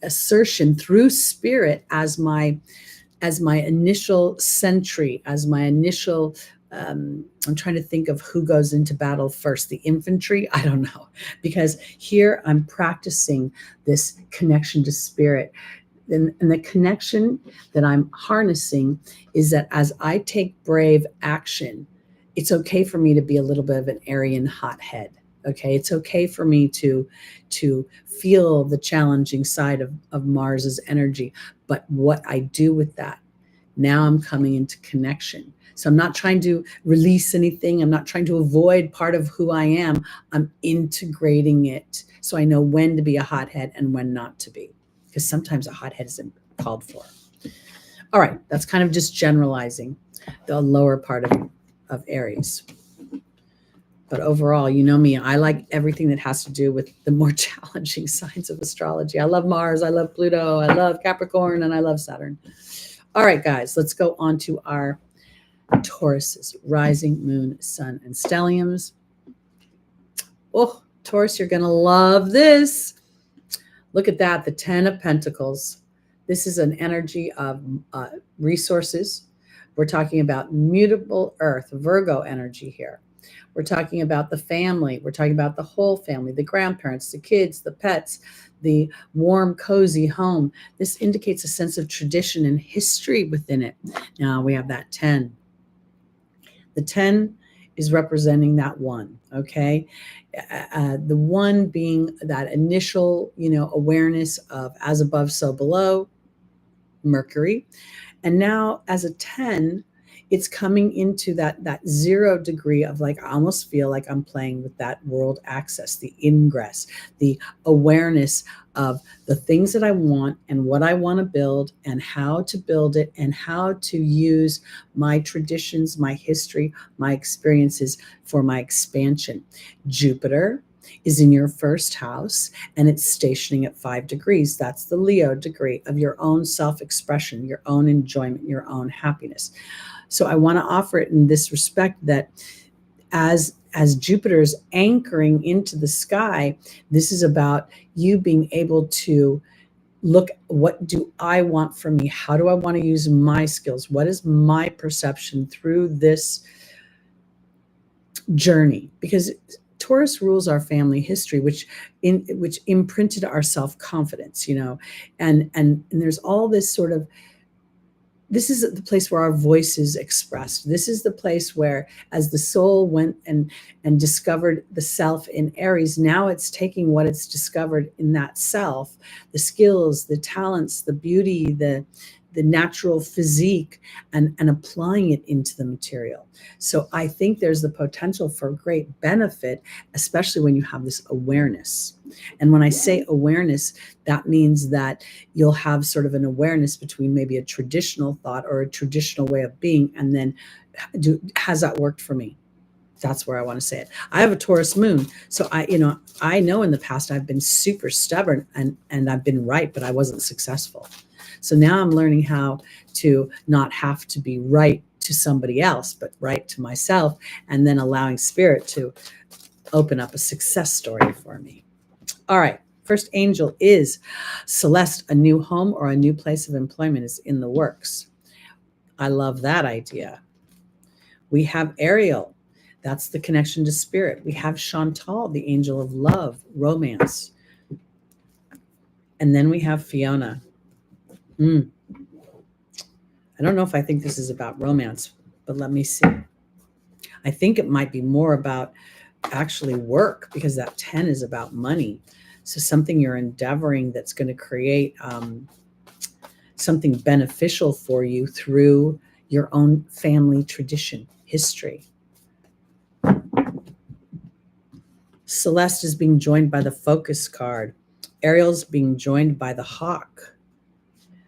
assertion through spirit as my initial sentry, as my initial. I'm trying to think of who goes into battle first, the infantry. I don't know, because here I'm practicing this connection to spirit. And the connection that I'm harnessing is that as I take brave action, it's okay for me to be a little bit of an Aryan hothead. Okay, it's okay for me to feel the challenging side of Mars's energy. But what I do with that, now I'm coming into connection. So I'm not trying to release anything. I'm not trying to avoid part of who I am. I'm integrating it so I know when to be a hothead and when not to be, because sometimes a hothead isn't called for. All right, that's kind of just generalizing the lower part of Aries. But overall, you know me, I like everything that has to do with the more challenging signs of astrology. I love Mars, I love Pluto, I love Capricorn, and I love Saturn. All right, guys, let's go on to our Tauruses, rising, moon, sun, and stelliums. Oh, Taurus, you're going to love this. Look at that, the 10 of Pentacles. This is an energy of resources. We're talking about mutable earth, Virgo energy here. We're talking about the family. We're talking about the whole family, the grandparents, the kids, the pets, the warm, cozy home. This indicates a sense of tradition and history within it. Now we have that 10. The 10 is representing that one, okay? The one being that initial, awareness of as above, so below, Mercury. And now as a 10, it's coming into that 0 degree of like, I almost feel like I'm playing with that world access, the ingress, the awareness of the things that I want and what I want to build and how to build it and how to use my traditions, my history, my experiences for my expansion. Jupiter is in your first house and it's stationing at 5 degrees. That's the Leo degree of your own self-expression, your own enjoyment, your own happiness. So I want to offer it in this respect that as Jupiter is anchoring into the sky, this is about you being able to look, what do I want from me? How do I want to use my skills? What is my perception through this journey? Because Taurus rules our family history, which imprinted our self-confidence, and there's all this sort of, this is the place where our voice is expressed. This is the place where, as the soul went and discovered the self in Aries, now it's taking what it's discovered in that self, the skills, the talents, the beauty, the natural physique, and applying it into the material. So I think there's the potential for great benefit, especially when you have this awareness. And when I say awareness, that means that you'll have sort of an awareness between maybe a traditional thought or a traditional way of being, and then has that worked for me? That's where I want to say it. I have a Taurus moon. So I know in the past I've been super stubborn and I've been right, but I wasn't successful. So now I'm learning how to not have to be right to somebody else, but right to myself, and then allowing spirit to open up a success story for me. All right. First angel is Celeste. A new home or a new place of employment is in the works. I love that idea. We have Ariel. That's the connection to spirit. We have Chantal, the angel of love, romance. And then we have Fiona. I don't know if I think this is about romance, but let me see. I think it might be more about actually work, because that 10 is about money. So something you're endeavoring that's going to create something beneficial for you through your own family tradition, history. Celeste is being joined by the Focus card. Ariel's being joined by the Hawk.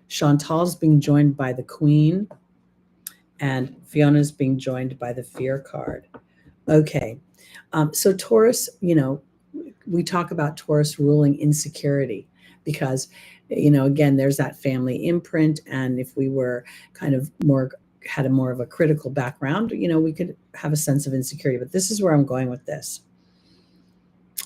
Chantal's being joined by the Queen. And Fiona's being joined by the Fear card. Okay. So Taurus, we talk about Taurus ruling insecurity because, again, there's that family imprint. And if we were kind of had a more of a critical background, we could have a sense of insecurity. But this is where I'm going with this.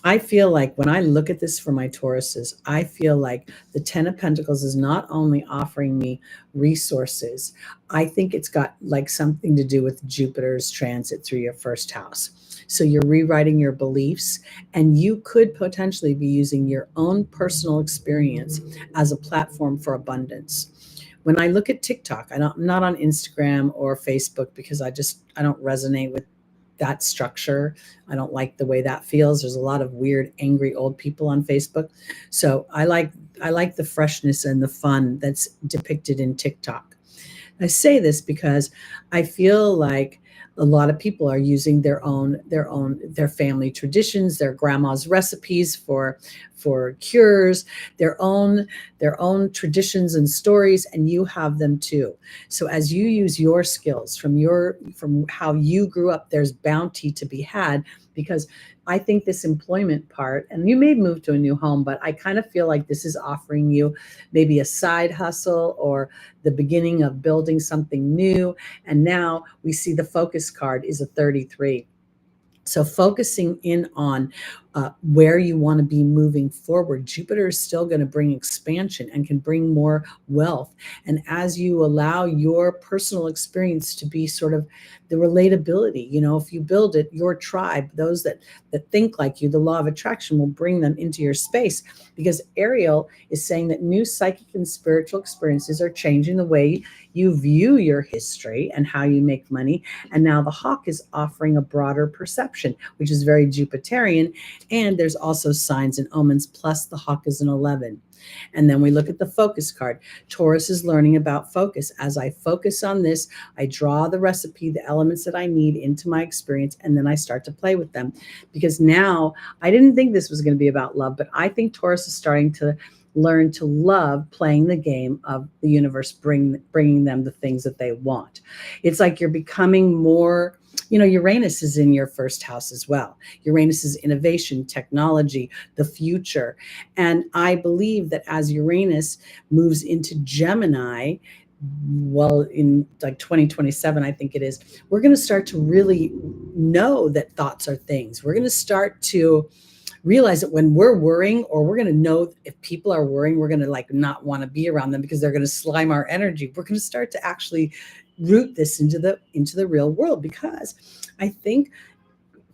I feel like when I look at this for my Tauruses, I feel like the 10 of Pentacles is not only offering me resources, I think it's got like something to do with Jupiter's transit through your first house. So you're rewriting your beliefs, and you could potentially be using your own personal experience as a platform for abundance. When I look at TikTok, I'm not on Instagram or Facebook because I don't resonate with that structure. I don't like the way that feels. There's a lot of weird, angry old people on Facebook. So I like the freshness and the fun that's depicted in TikTok. I say this because I feel like a lot of people are using their family traditions, their grandma's recipes for cures, their own traditions and stories, and you have them too. So as you use your skills from how you grew up, there's bounty to be had, because I think this employment part, and you may move to a new home, but I kind of feel like this is offering you maybe a side hustle or the beginning of building something new. And now we see the Focus card is a 33. So focusing in on where you want to be moving forward, Jupiter is still going to bring expansion and can bring more wealth. And as you allow your personal experience to be sort of the relatability, if you build it, your tribe, those that think like you, the law of attraction will bring them into your space, because Ariel is saying that new psychic and spiritual experiences are changing the way you view your history and how you make money. And now the Hawk is offering a broader perception, which is very Jupiterian. And there's also signs and omens, plus the Hawk is an 11. And then we look at the Focus card. Taurus is learning about focus. As I focus on this, I draw the recipe, the elements that I need into my experience, and then I start to play with them. Because now, I didn't think this was going to be about love, but I think Taurus is starting to learn to love playing the game of the universe, bringing them the things that they want. It's like you're becoming more, Uranus is in your first house as well. Uranus is innovation, technology, the future. And I believe that as Uranus moves into Gemini, in like 2027, I think it is, we're going to start to really know that thoughts are things. We're going to start to realize that when we're worrying, or we're going to know if people are worrying, we're going to not want to be around them because they're going to slime our energy. We're going to start to actually root this into the real world, because I think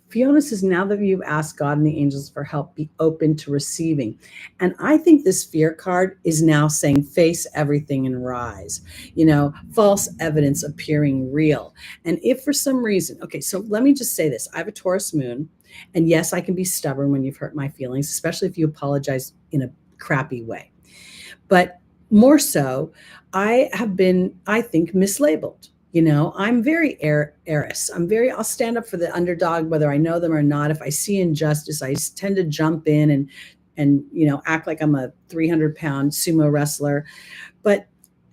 Fiona says, now that you've asked God and the angels for help, be open to receiving. And I think this Fear card is now saying, face everything and rise, false evidence appearing real. And if for some reason, okay, so let me just say this. I have a Taurus moon, and yes, I can be stubborn when you've hurt my feelings, especially if you apologize in a crappy way. But more so, I have been, I think, mislabeled. I'm very Aries. I'll stand up for the underdog, whether I know them or not. If I see injustice, I tend to jump in and act like I'm a 300-pound sumo wrestler. But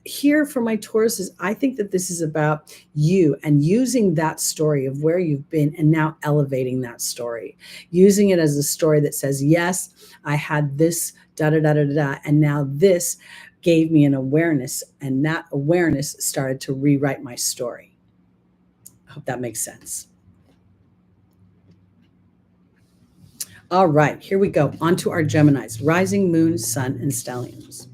here for my Tauruses, I think that this is about you and using that story of where you've been and now elevating that story, using it as a story that says, yes, I had this, and now this gave me an awareness, and that awareness started to rewrite my story. I hope that makes sense. All right, here we go. On to our Geminis, rising, moon, sun, and stelliums.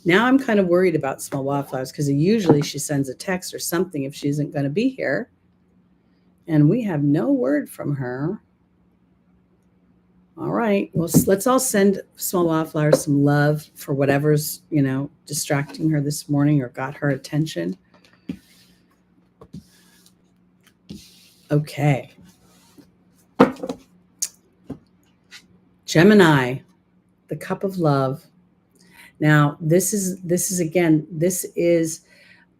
Now I'm kind of worried about Small Wildflowers, because usually she sends a text or something if she isn't going to be here. And we have no word from her. All right, well, let's all send Small Wildflowers some love for whatever's, distracting her this morning or got her attention. Okay. Gemini, the cup of love. Now, this is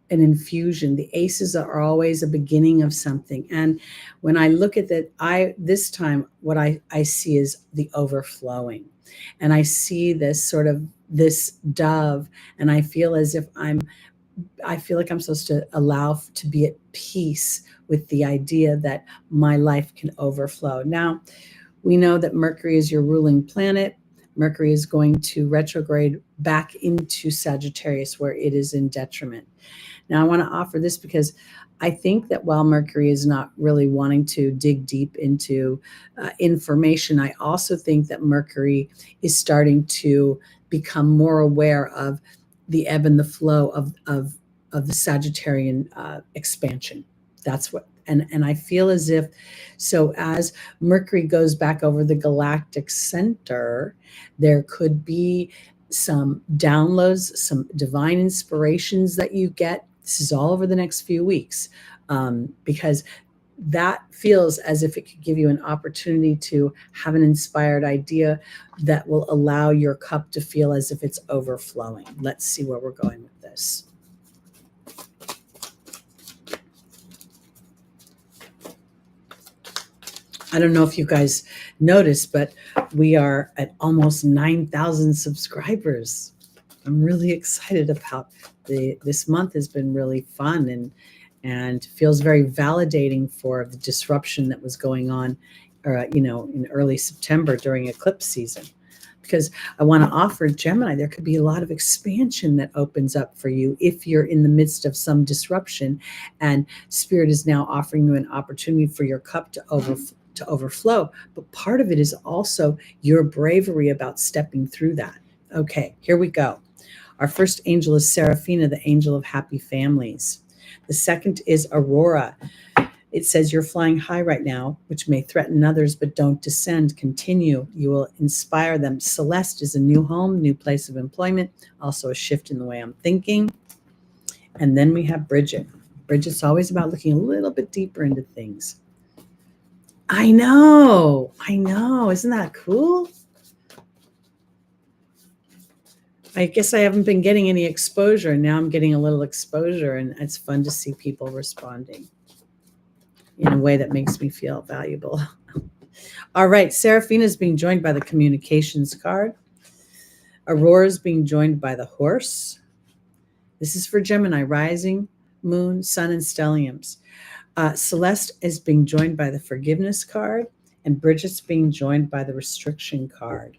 an infusion. The aces are always a beginning of something. And when I look at that, this time what I see is the overflowing. And I see this dove, and I feel as if I feel like I'm supposed to allow to be at peace with the idea that my life can overflow. Now, we know that Mercury is your ruling planet. Mercury is going to retrograde back into Sagittarius, where it is in detriment. Now, I want to offer this because I think that while Mercury is not really wanting to dig deep into information, I also think that Mercury is starting to become more aware of the ebb and the flow of the Sagittarian expansion. That's what, and I feel as if, so as Mercury goes back over the galactic center, there could be some downloads, some divine inspirations that you get. This is all over the next few weeks, because that feels as if it could give you an opportunity to have an inspired idea that will allow your cup to feel as if it's overflowing. Let's see where we're going with this. I don't know if you guys noticed, but we are at almost 9,000 subscribers. I'm really excited about this month. Has been really fun and feels very validating for the disruption that was going on, in early September during eclipse season. Because I want to offer Gemini, there could be a lot of expansion that opens up for you if you're in the midst of some disruption, and Spirit is now offering you an opportunity for your cup to overflow. But part of it is also your bravery about stepping through that. Okay, here we go. Our first angel is Seraphina, the angel of happy families. The second is Aurora. It says you're flying high right now, which may threaten others, but don't descend. Continue. You will inspire them. Celeste is a new home, new place of employment, also a shift in the way I'm thinking. And then we have Bridget. Bridget's always about looking a little bit deeper into things. I know. Isn't that cool? I guess I haven't been getting any exposure, and now I'm getting a little exposure, and it's fun to see people responding in a way that makes me feel valuable. All right, Seraphina is being joined by the communications card. Aurora is being joined by the horse. This is for Gemini, rising, moon, sun, and stelliums. Celeste is being joined by the forgiveness card, and Bridget's being joined by the restriction card.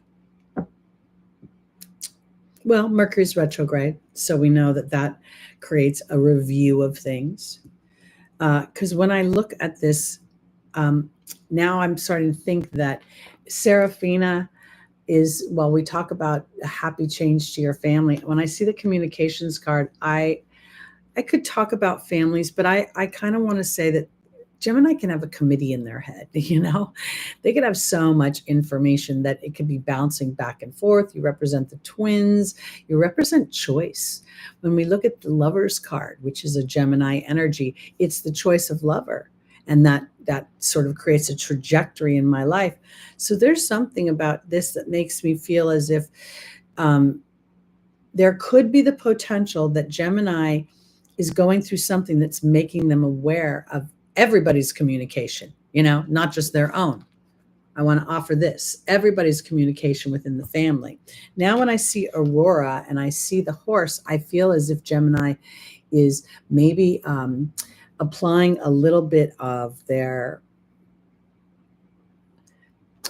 Well, Mercury's retrograde, so we know that creates a review of things. Because when I look at this, now I'm starting to think that Seraphina is, while we talk about a happy change to your family, when I see the communications card, I could talk about families, but I kind of want to say that Gemini can have a committee in their head, They could have so much information that it could be bouncing back and forth. You represent the twins. You represent choice. When we look at the Lover's card, which is a Gemini energy, it's the choice of lover. And that sort of creates a trajectory in my life. So there's something about this that makes me feel as if there could be the potential that Gemini is going through something that's making them aware of everybody's communication, not just their own. I want to offer this, everybody's communication within the family. Now, when I see Aurora and I see the horse, I feel as if Gemini is maybe applying a little bit of their,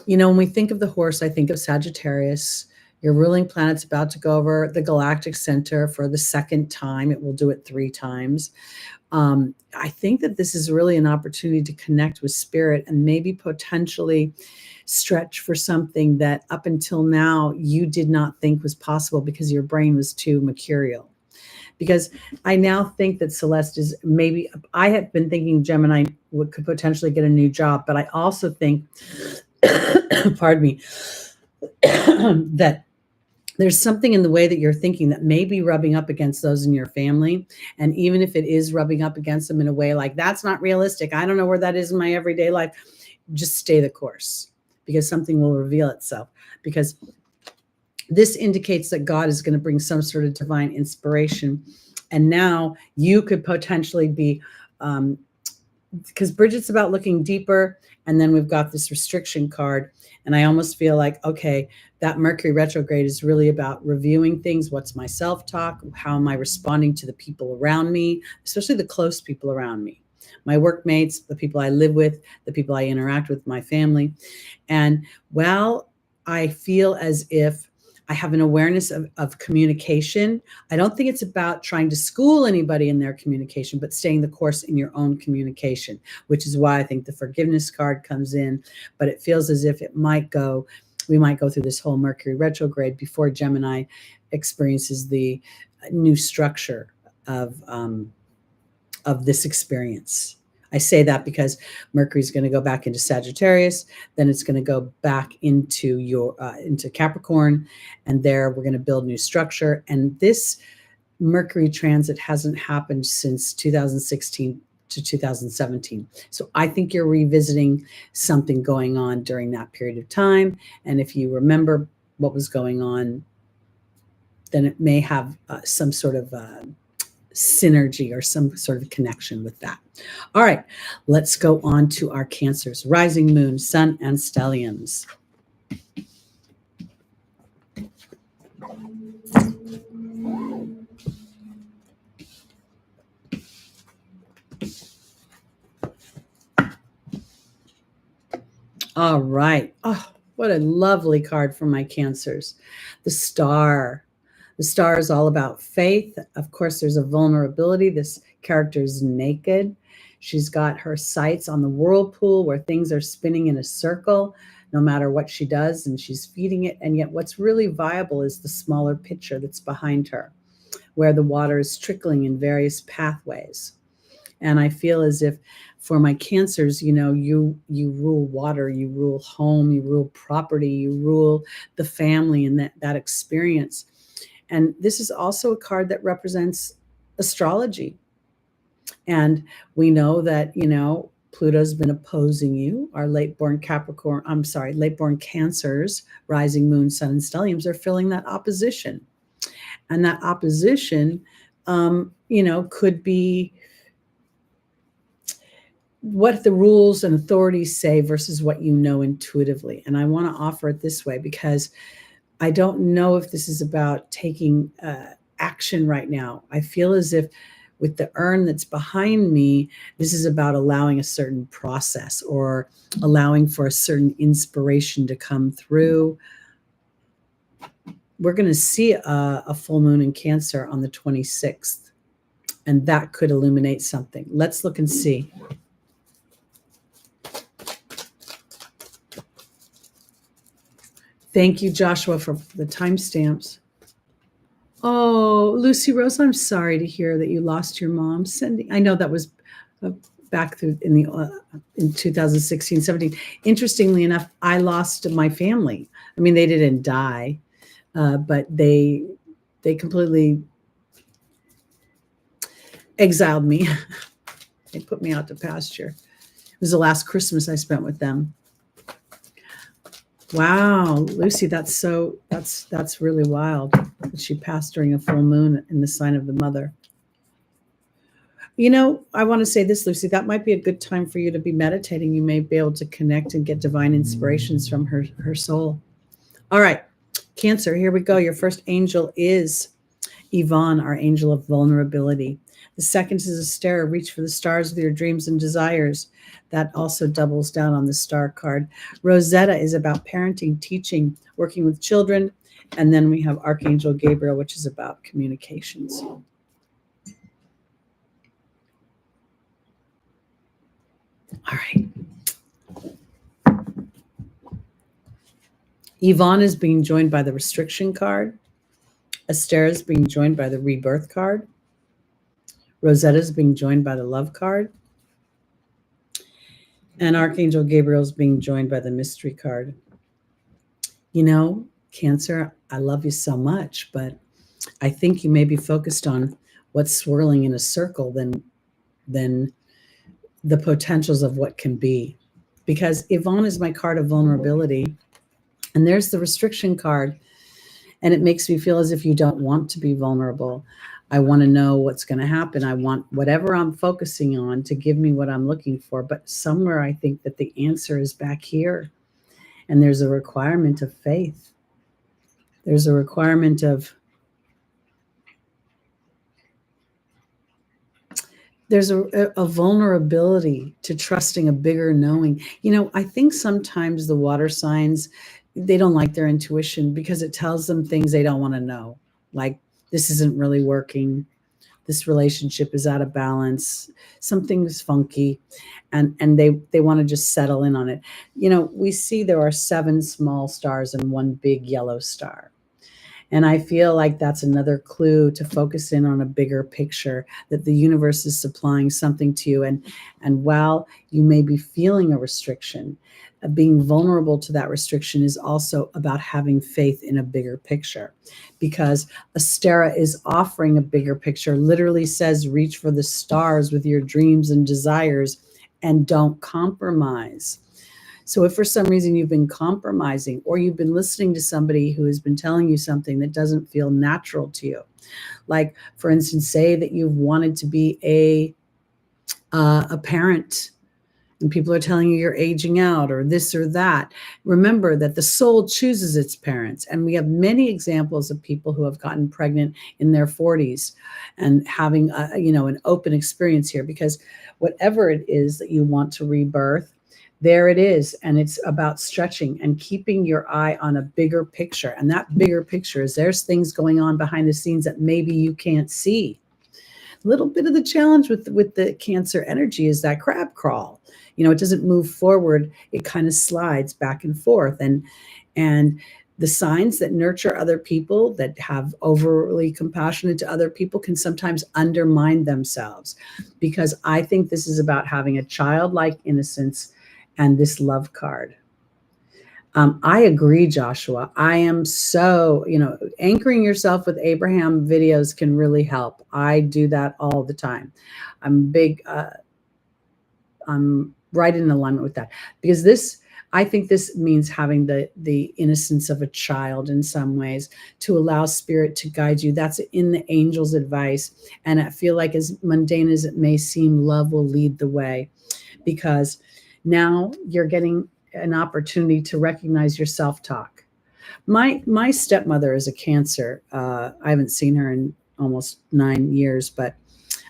when we think of the horse, I think of Sagittarius. Your ruling planet's about to go over the galactic center for the second time. It will do it 3 times. I think that this is really an opportunity to connect with spirit and maybe potentially stretch for something that up until now you did not think was possible because your brain was too mercurial. Because I now think that Celeste is maybe, I have been thinking Gemini could potentially get a new job, but I also think, pardon me, that there's something in the way that you're thinking that may be rubbing up against those in your family. And even if it is rubbing up against them in a way like, that's not realistic, I don't know where that is in my everyday life, just stay the course, because something will reveal itself. Because this indicates that God is going to bring some sort of divine inspiration. And now you could potentially be, because Bridget's about looking deeper, and then we've got this restriction card. And I almost feel like, okay, that Mercury retrograde is really about reviewing things. What's my self-talk? How am I responding to the people around me, especially the close people around me? My workmates, the people I live with, the people I interact with, my family. And while I feel as if I have an awareness of communication, I don't think it's about trying to school anybody in their communication, but staying the course in your own communication, which is why I think the forgiveness card comes in. But it feels as if we might go through this whole Mercury retrograde before Gemini experiences the new structure of this experience. I say that because Mercury is going to go back into Sagittarius, then it's going to go back into into Capricorn, and there we're going to build new structure. And this Mercury transit hasn't happened since 2016 to 2017. So I think you're revisiting something going on during that period of time. And if you remember what was going on, then it may have some sort of synergy or some sort of connection with that. All right, let's go on to our Cancers, rising moon, sun, and stelliums. All right. Oh, what a lovely card for my Cancers. The Star. The Star is all about faith. Of course, there's a vulnerability. This character is naked. She's got her sights on the whirlpool where things are spinning in a circle, no matter what she does, and she's feeding it. And yet what's really viable is the smaller picture that's behind her, where the water is trickling in various pathways. And I feel as if for my Cancers, you know, you rule water, you rule home, you rule property, you rule the family and that experience. And this is also a card that represents astrology. And we know that, you know, Pluto's been opposing you. Our late-born Cancers, rising moon, sun, and stelliums are filling that opposition. And that opposition, you know, could be what the rules and authorities say versus what you know intuitively. And I want to offer it this way because I don't know if this is about taking action right now. I feel as if with the urn that's behind me, this is about allowing a certain process or allowing for a certain inspiration to come through. We're going to see a full moon in Cancer on the 26th, and that could illuminate something. Let's look and see. Thank you, Joshua, for the timestamps. Oh, Lucy Rose, I'm sorry to hear that you lost your mom. I know that was back through in 2016, 17. Interestingly enough, I lost my family. I mean, they didn't die, but they completely exiled me. They put me out to pasture. It was the last Christmas I spent with them. Wow, Lucy, that's really wild that she passed during a full moon in the sign of the mother. You know, I want to say this, Lucy, that might be a good time for you to be meditating. You may be able to connect and get divine inspirations from her soul. All right, Cancer, here we go. Your first angel is Yvonne, our angel of vulnerability. The second is Aster, reach for the stars with your dreams and desires. That also doubles down on the star card. Rosetta is about parenting, teaching, working with children. And then we have Archangel Gabriel, which is about communications. All right. Yvonne is being joined by the restriction card. Aster is being joined by the rebirth card. Rosetta is being joined by the love card. And Archangel Gabriel is being joined by the mystery card. You know, Cancer, I love you so much, but I think you may be focused on what's swirling in a circle than the potentials of what can be. Because Yvonne is my card of vulnerability, and there's the restriction card, and it makes me feel as if you don't want to be vulnerable. I want to know what's going to happen. I want whatever I'm focusing on to give me what I'm looking for. But somewhere I think that the answer is back here. And there's a requirement of faith. There's a requirement of, there's a vulnerability to trusting a bigger knowing. You know, I think sometimes the water signs, they don't like their intuition because it tells them things they don't want to know. Like, this isn't really working. This relationship is out of balance. Something's funky. And they want to just settle in on it. You know, we see there are 7 small stars and 1 big yellow star. And I feel like that's another clue to focus in on a bigger picture, that the universe is supplying something to you. And while you may be feeling a restriction, being vulnerable to that restriction is also about having faith in a bigger picture, because Astera is offering a bigger picture, literally says, reach for the stars with your dreams and desires and don't compromise. So if for some reason you've been compromising, or you've been listening to somebody who has been telling you something that doesn't feel natural to you, like, for instance, say that you've wanted to be a parent, and people are telling you you're aging out or this or that, remember that the soul chooses its parents. And we have many examples of people who have gotten pregnant in their 40s and having an open experience here, because whatever it is that you want to rebirth, there it is. And it's about stretching and keeping your eye on a bigger picture. And that bigger picture is, there's things going on behind the scenes that maybe you can't see. A little bit of the challenge with the Cancer energy is that crab crawl. You know, it doesn't move forward. It kind of slides back and forth. And the signs that nurture other people, that have overly compassionate to other people, can sometimes undermine themselves, because I think this is about having a childlike innocence and this love card. I agree, Joshua. I am so, anchoring yourself with Abraham videos can really help. I do that all the time. I'm right in alignment with that, because I think this means having the innocence of a child in some ways, to allow spirit to guide you. That's in the angel's advice. And I feel like, as mundane as it may seem, love will lead the way, because now you're getting an opportunity to recognize your self-talk. My stepmother is a Cancer. I haven't seen her in almost 9 years, but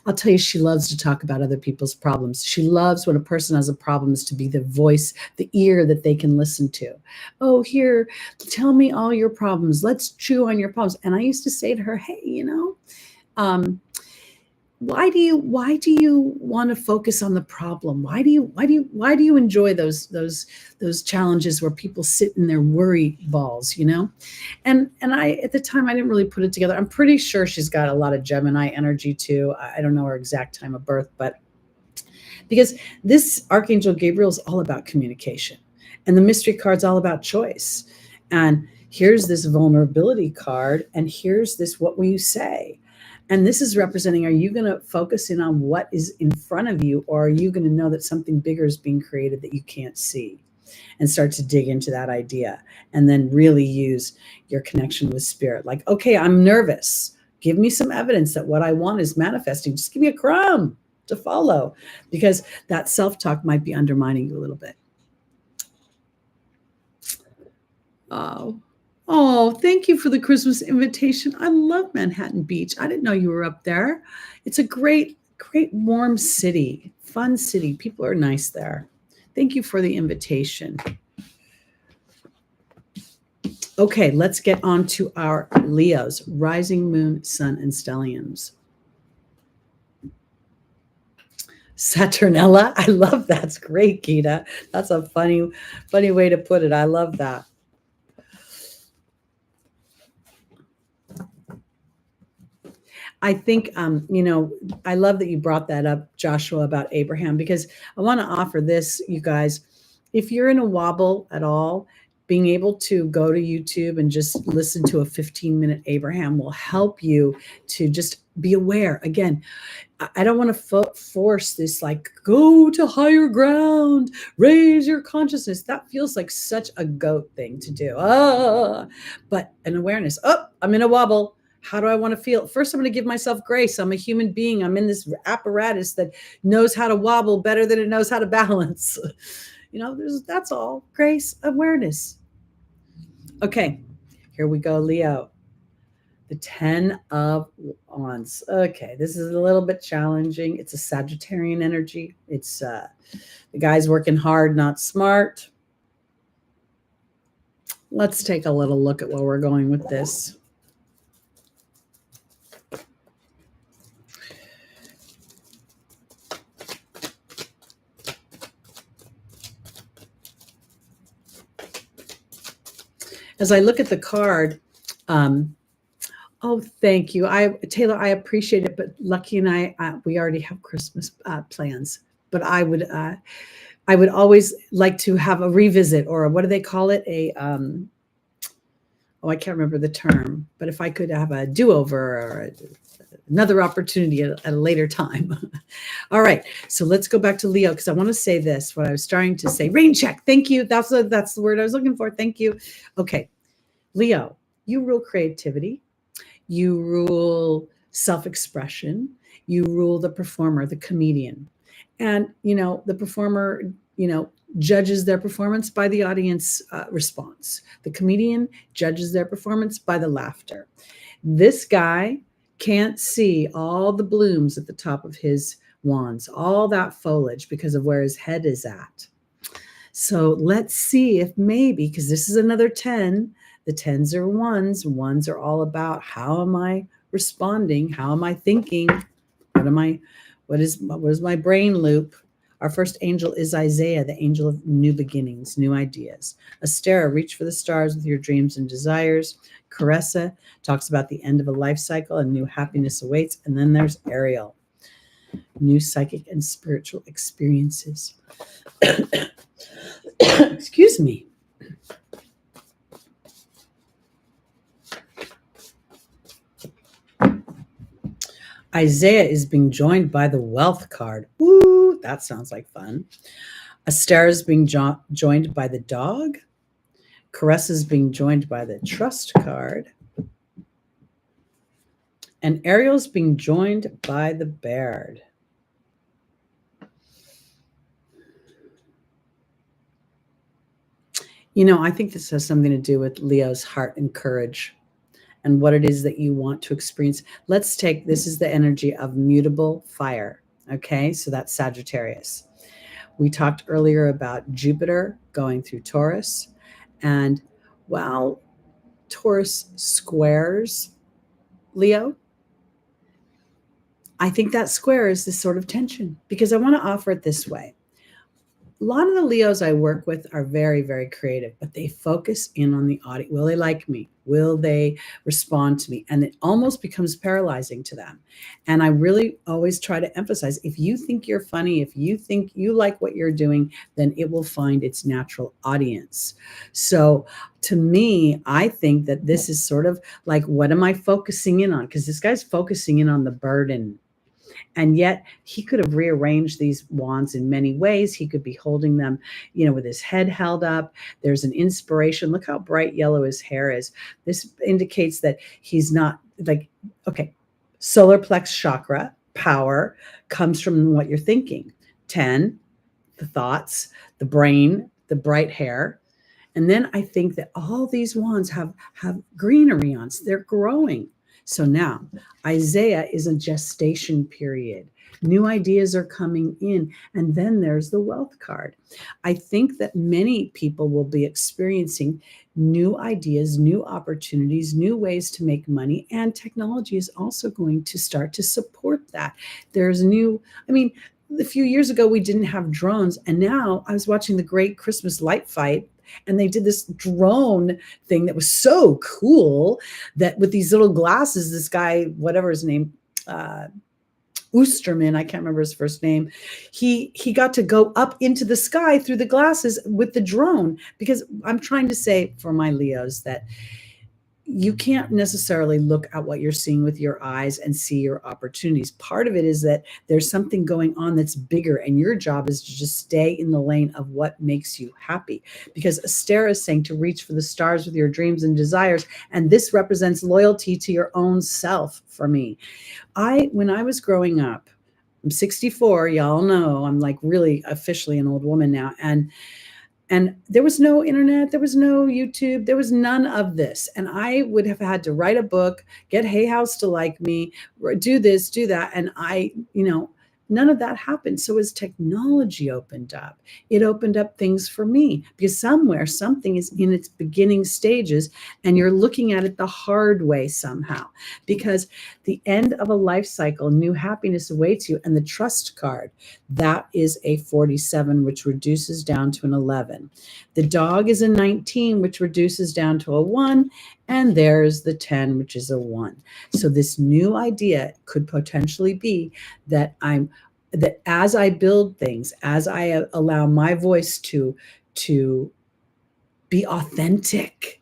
I'll tell you, she loves to talk about other people's problems. She loves, when a person has a problem, is to be the voice, the ear that they can listen to. Oh, here, tell me all your problems. Let's chew on your problems. And I used to say to her, hey, why do you want to focus on the problem? Why do you enjoy those challenges where people sit in their worry balls, And I, at the time, I didn't really put it together. I'm pretty sure she's got a lot of Gemini energy too. I don't know her exact time of birth, but because this Archangel Gabriel is all about communication, and the mystery card's all about choice. And here's this vulnerability card, and here's this, what will you say? And this is representing, are you going to focus in on what is in front of you, or are you going to know that something bigger is being created that you can't see, and start to dig into that idea, and then really use your connection with spirit? Like, okay, I'm nervous. Give me some evidence that what I want is manifesting. Just give me a crumb to follow, because that self-talk might be undermining you a little bit. Oh, thank you for the Christmas invitation. I love Manhattan Beach. I didn't know you were up there. It's a great, warm city, fun city. People are nice there. Thank you for the invitation. Okay, let's get on to our Leos, rising, moon, sun, and stelliums. Saturnella. I love that. That's great, Gita. That's a funny way to put it. I love that. I think, I love that you brought that up, Joshua, about Abraham, because I want to offer this, you guys. If you're in a wobble at all, being able to go to YouTube and just listen to a 15-minute Abraham will help you to just be aware. Again, I don't want to force this, like, go to higher ground, raise your consciousness. That feels like such a goat thing to do. But an awareness, I'm in a wobble. How do I want to feel? First, I'm going to give myself grace. I'm a human being. I'm in this apparatus that knows how to wobble better than it knows how to balance. That's all. Grace, awareness. Okay, here we go, Leo. The 10 of Wands. Okay, this is a little bit challenging. It's a Sagittarian energy. It's the guy's working hard, not smart. Let's take a little look at where we're going with this. As I look at the card, oh, thank you. Taylor, I appreciate it, but Lucky and I, we already have Christmas plans. But I would always like to have a revisit, or what do they call it? I can't remember the term. But if I could have a do-over or another opportunity at a later time. All right, so let's go back to Leo, because I want to say this. What I was trying to say, rain check. Thank you. That's the word I was looking for. Thank you. Okay, Leo, you rule creativity. You rule self-expression. You rule the performer, the comedian. And, the performer, judges their performance by the audience response. The comedian judges their performance by the laughter. This guy can't see all the blooms at the top of his wands, all that foliage, because of where his head is at. So let's see if maybe, because this is another 10, the 10s are ones. Ones are all about, how am I responding? How am I thinking? What is my brain loop? Our first angel is Isaiah, the angel of new beginnings, new ideas. Astera, reach for the stars with your dreams and desires. Caressa talks about the end of a life cycle and new happiness awaits. And then there's Ariel, new psychic and spiritual experiences. Excuse me. Isaiah is being joined by the wealth card. Woo, that sounds like fun. Astera is being joined by the dog. Caressa is being joined by the trust card. And Ariel's being joined by the bear. I think this has something to do with Leo's heart and courage, and what it is that you want to experience. This is the energy of mutable fire. Okay, so that's Sagittarius. We talked earlier about Jupiter going through Taurus, and while Taurus squares Leo, I think that square is this sort of tension, because I want to offer it this way. A lot of the Leos I work with are very, very creative, but they focus in on the audience. Will they like me? Will they respond to me? And it almost becomes paralyzing to them. And I really always try to emphasize, if you think you're funny, if you think you like what you're doing, then it will find its natural audience. So to me, I think that this is sort of like, what am I focusing in on? Because this guy's focusing in on the burden. And yet he could have rearranged these wands in many ways. He could be holding them, with his head held up. There's an inspiration. Look how bright yellow his hair is. This indicates that he's not solar plex chakra power comes from what you're thinking. 10, the thoughts, the brain, the bright hair. And then I think that all these wands have greenery on. They're growing. So now Isaiah is a gestation period. New ideas are coming in. And then there's the wealth card. I think that many people will be experiencing new ideas, new opportunities, new ways to make money. And technology is also going to start to support that. There's a few years ago, we didn't have drones. And now I was watching the Great Christmas Light Fight, and they did this drone thing that was so cool, that with these little glasses, this guy, whatever his name, Oosterman, I can't remember his first name. He got to go up into the sky through the glasses with the drone, because I'm trying to say for my Leos that you can't necessarily look at what you're seeing with your eyes and see your opportunities. Part of it is that there's something going on that's bigger, and your job is to just stay in the lane of what makes you happy. Because Astera is saying to reach for the stars with your dreams and desires, and this represents loyalty to your own self for me. When I was growing up, I'm 64, y'all know I'm like really officially an old woman now, and there was no internet, there was no YouTube, there was none of this. And I would have had to write a book, get Hay House to like me, do this, do that. And none of that happened. So as technology opened up, it opened up things for me, because somewhere something is in its beginning stages and you're looking at it the hard way somehow, because the end of a life cycle, new happiness awaits you. And the trust card, that is a 47, which reduces down to an 11. The dog is a 19, which reduces down to a 1. And there's the 10, which is a 1. So this new idea could potentially be that as I build things, as I allow my voice to be authentic,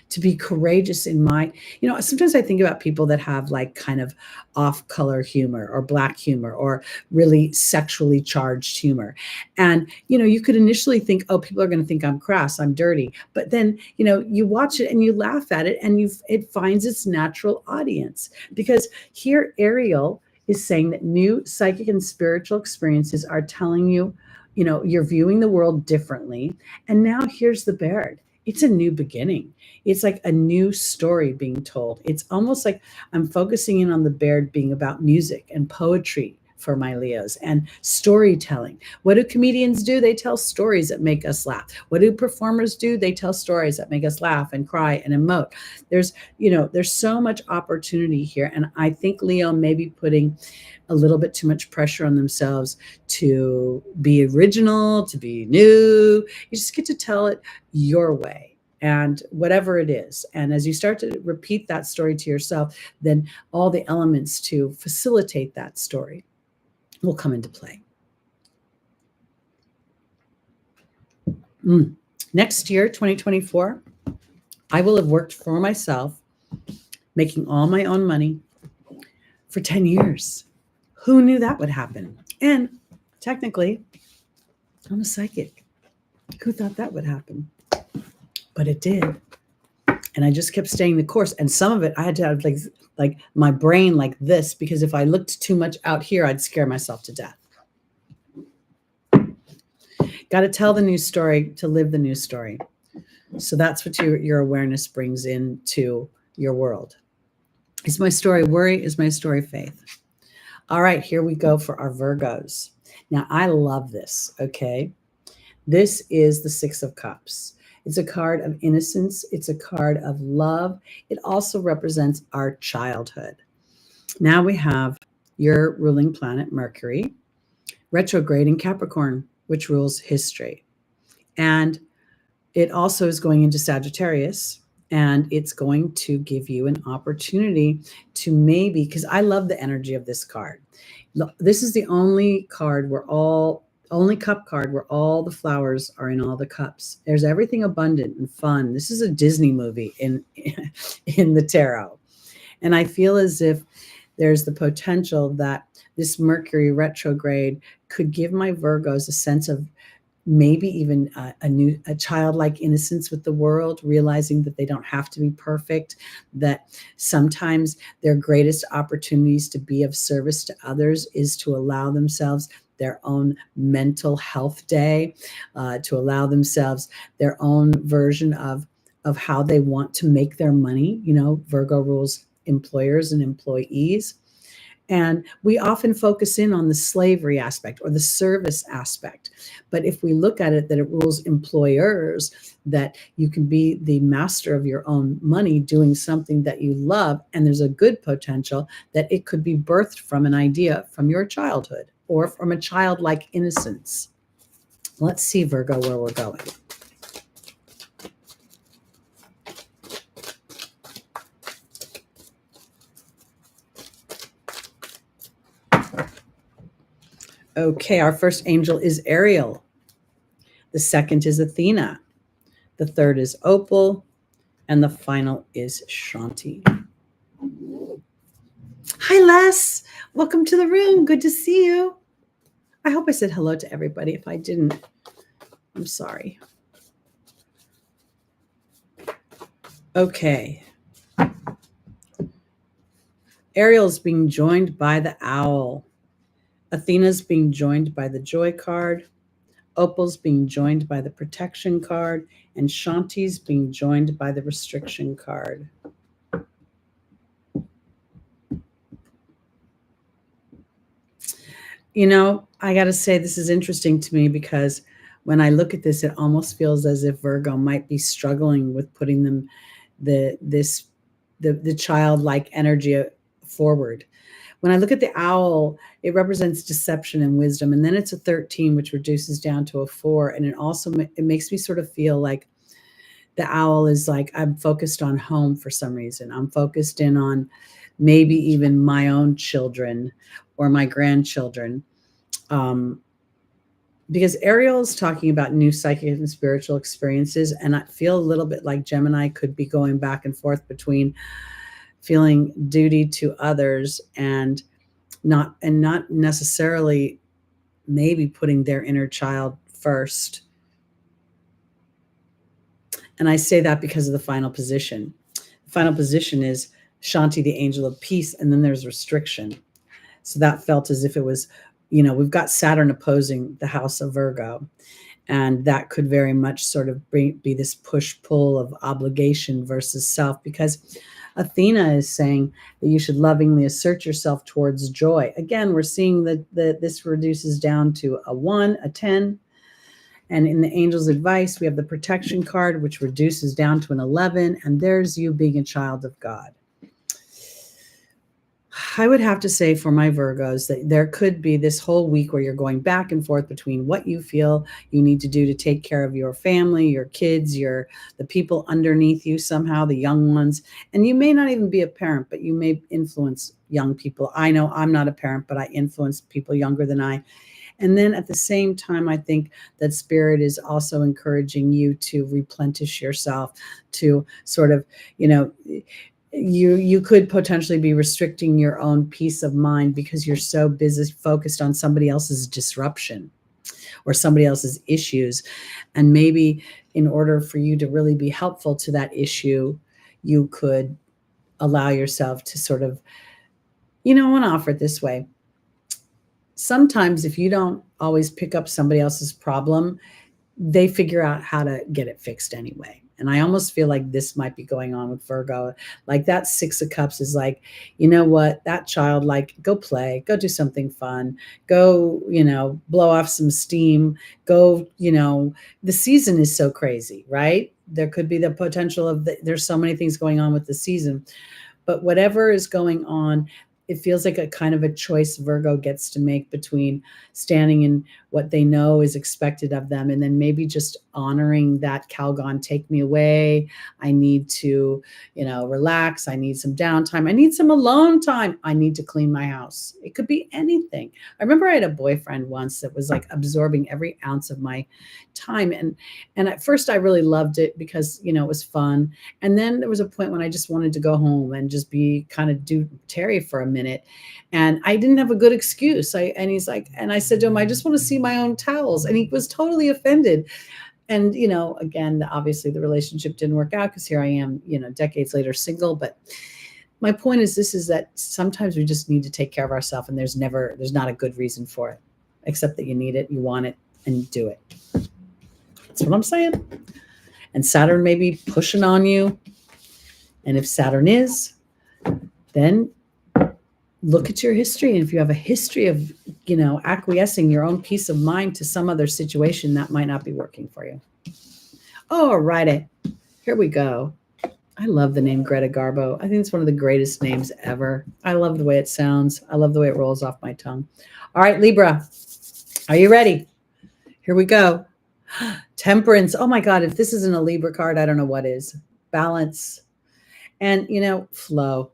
to be courageous in my, sometimes I think about people that have like kind of off color humor or black humor or really sexually charged humor. And, you could initially think, oh, people are going to think I'm crass, I'm dirty. But then, you watch it and you laugh at it, and it finds its natural audience. Because here, Ariel is saying that new psychic and spiritual experiences are telling you, you're viewing the world differently. And now here's the Baird. It's a new beginning. It's like a new story being told. It's almost like I'm focusing in on the Baird being about music and poetry for my Leos, and storytelling. What do comedians do? They tell stories that make us laugh. What do performers do? They tell stories that make us laugh and cry and emote. There's so much opportunity here. And I think Leo may be putting a little bit too much pressure on themselves to be original, to be new. You just get to tell it your way, and whatever it is. And as you start to repeat that story to yourself, then all the elements to facilitate that story will come into play. Next year, 2024, I will have worked for myself, making all my own money for 10 years. Who knew that would happen? And technically, I'm a psychic. Who thought that would happen? But it did. And I just kept staying the course. And some of it, I had to have like my brain like this, because if I looked too much out here, I'd scare myself to death. Got to tell the new story to live the new story. So that's what your awareness brings into your world. Is my story worry? Is my story faith? All right, here we go for our Virgos. Now, I love this, okay? This is the 6 of Cups. It's a card of innocence. It's a card of love. It also represents our childhood. Now we have your ruling planet, Mercury, retrograde in Capricorn, which rules history. And it also is going into Sagittarius, and it's going to give you an opportunity to maybe, because I love the energy of this card. This is the only card only cup card where all the flowers are in all the cups. There's everything abundant and fun. This is a Disney movie in the tarot. And I feel as if there's the potential that this Mercury retrograde could give my Virgos a sense of maybe even a childlike innocence with the world, realizing that they don't have to be perfect, that sometimes their greatest opportunities to be of service to others is to allow themselves their own mental health day, to allow themselves their own version of how they want to make their money. Virgo rules employers and employees. And we often focus in on the slavery aspect or the service aspect. But if we look at it, that it rules employers, that you can be the master of your own money doing something that you love. And there's a good potential that it could be birthed from an idea from your childhood or from a childlike innocence. Let's see, Virgo, where we're going. Okay, our first angel is Ariel. The second is Athena. The third is Opal. And the final is Shanti. Hi, Les. Welcome to the room. Good to see you. I hope I said hello to everybody. If I didn't, I'm sorry. Okay. Ariel's being joined by the owl. Athena's being joined by the joy card. Opal's being joined by the protection card. And Shanti's being joined by the restriction card. You know, I got to say, this is interesting to me because when I look at this, it almost feels as if Virgo might be struggling with putting them the childlike energy forward. When I look at the owl, it represents deception and wisdom, and then it's a 13, which reduces down to a 4, and it makes me sort of feel like the owl is like, I'm focused on home for some reason. I'm focused in on maybe even my own children or my grandchildren. Because Ariel is talking about new psychic and spiritual experiences, and I feel a little bit like Gemini could be going back and forth between feeling duty to others and not necessarily maybe putting their inner child first. And I say that because of the final position. The final position is Shanti, the angel of peace, and then there's restriction. So that felt as if it was, we've got Saturn opposing the house of Virgo, and that could very much sort of be this push-pull of obligation versus self, because Athena is saying that you should lovingly assert yourself towards joy. Again, we're seeing that this reduces down to a 1, a 10. And in the angel's advice, we have the protection card, which reduces down to an 11. And there's you being a child of God. I would have to say for my Virgos that there could be this whole week where you're going back and forth between what you feel you need to do to take care of your family, your kids, the people underneath you somehow, the young ones. And you may not even be a parent, but you may influence young people. I know I'm not a parent, but I influence people younger than I. And then at the same time, I think that Spirit is also encouraging you to replenish yourself, to sort of, you could potentially be restricting your own peace of mind because you're so busy focused on somebody else's disruption or somebody else's issues. And maybe in order for you to really be helpful to that issue, you could allow yourself to sort of, I want to offer it this way. Sometimes if you don't always pick up somebody else's problem, they figure out how to get it fixed anyway. And I almost feel like this might be going on with Virgo. Like that 6 of Cups is like, you know what, that child, like, go play, go do something fun, go, blow off some steam, go, the season is so crazy, right? There could be the potential of there's so many things going on with the season, but whatever is going on, it feels like a kind of a choice Virgo gets to make between standing in what they know is expected of them and then maybe just honoring that Calgon, take me away. I need to, relax. I need some downtime. I need some alone time. I need to clean my house. It could be anything. I remember I had a boyfriend once that was like absorbing every ounce of my time. And at first I really loved it because, it was fun. And then there was a point when I just wanted to go home and just be kind of do Teri for a minute. And I didn't have a good excuse. And he's like, and I said to him, I just want to see my own towels. And he was totally offended. And, again, obviously the relationship didn't work out because here I am, decades later, single. But my point is that sometimes we just need to take care of ourselves, and there's not a good reason for it, except that you need it, you want it, and you do it. That's what I'm saying. And Saturn may be pushing on you. And if Saturn is, then look at your history. And if you have a history of, acquiescing your own peace of mind to some other situation, that might not be working for you. All righty. Here we go. I love the name Greta Garbo. I think it's one of the greatest names ever. I love the way it sounds. I love the way it rolls off my tongue. All right, Libra, are you ready? Here we go. Temperance. Oh my God, if this isn't a Libra card, I don't know what is. Balance and, flow.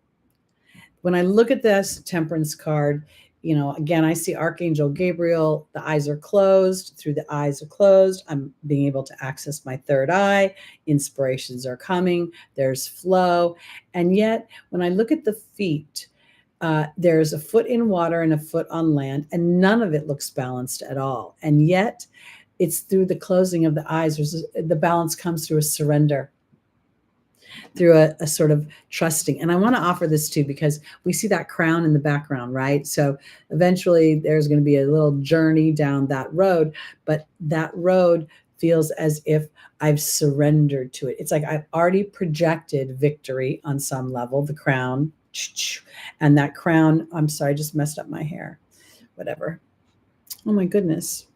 When I look at this Temperance card, again, I see Archangel Gabriel. The eyes are closed. Through the eyes are closed, I'm being able to access my third eye. Inspirations are coming. There's flow. And yet, when I look at the feet, there's a foot in water and a foot on land, and none of it looks balanced at all. And yet, it's through the closing of the eyes, the balance comes through a surrender, through a sort of trusting. And I want to offer this too, because we see that crown in the background, right? So eventually there's going to be a little journey down that road, but that road feels as if I've surrendered to it. It's like I've already projected victory on some level, the crown, and that crown, I'm sorry, I just messed up my hair, whatever. Oh my goodness.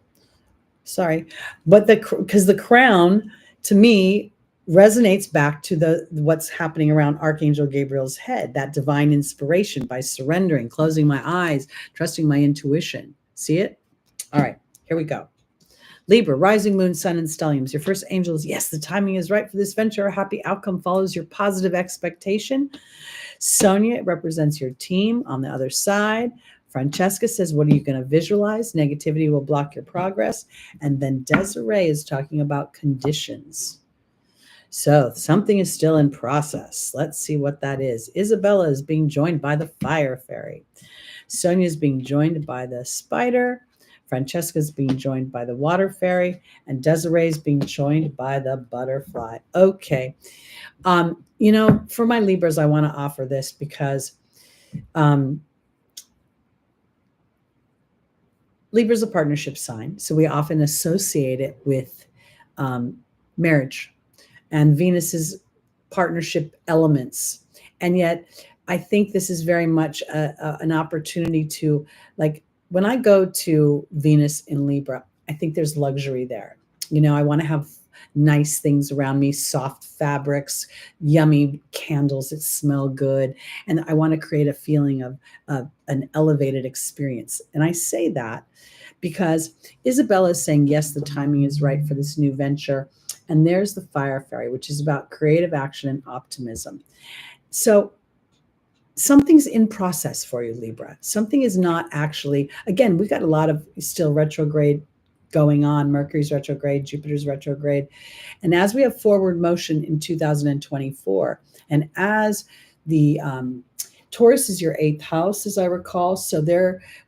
Sorry. But because the crown to me resonates back to what's happening around Archangel Gabriel's head, that divine inspiration by surrendering, closing my eyes, trusting my intuition. See it? All right, here we go. Libra, rising moon, sun, and stelliums. Your first angel is, yes, the timing is right for this venture. A happy outcome follows your positive expectation. Sonia represents your team on the other side. Francesca says, what are you going to visualize? Negativity will block your progress. And then Desiree is talking about conditions. So something is still in process. Let's see what that is. Isabella is being joined by the fire fairy. Sonia is being joined by the spider. Francesca is being joined by the water fairy. And Desiree is being joined by the butterfly. Okay. For my Libras, I want to offer this because Libra's a partnership sign. So we often associate it with marriage and Venus's partnership elements. And yet I think this is very much an opportunity to, like, when I go to Venus in Libra, I think there's luxury there. I want to have nice things around me, soft fabrics, yummy candles that smell good. And I want to create a feeling of an elevated experience. And I say that because Isabella is saying, yes, the timing is right for this new venture. And there's the fire fairy, which is about creative action and optimism. So something's in process for you, Libra. Something is not actually, again, we got a lot of still retrograde going on. Mercury's retrograde, Jupiter's retrograde. And as we have forward motion in 2024, and as the Taurus is your 8th house, as I recall. So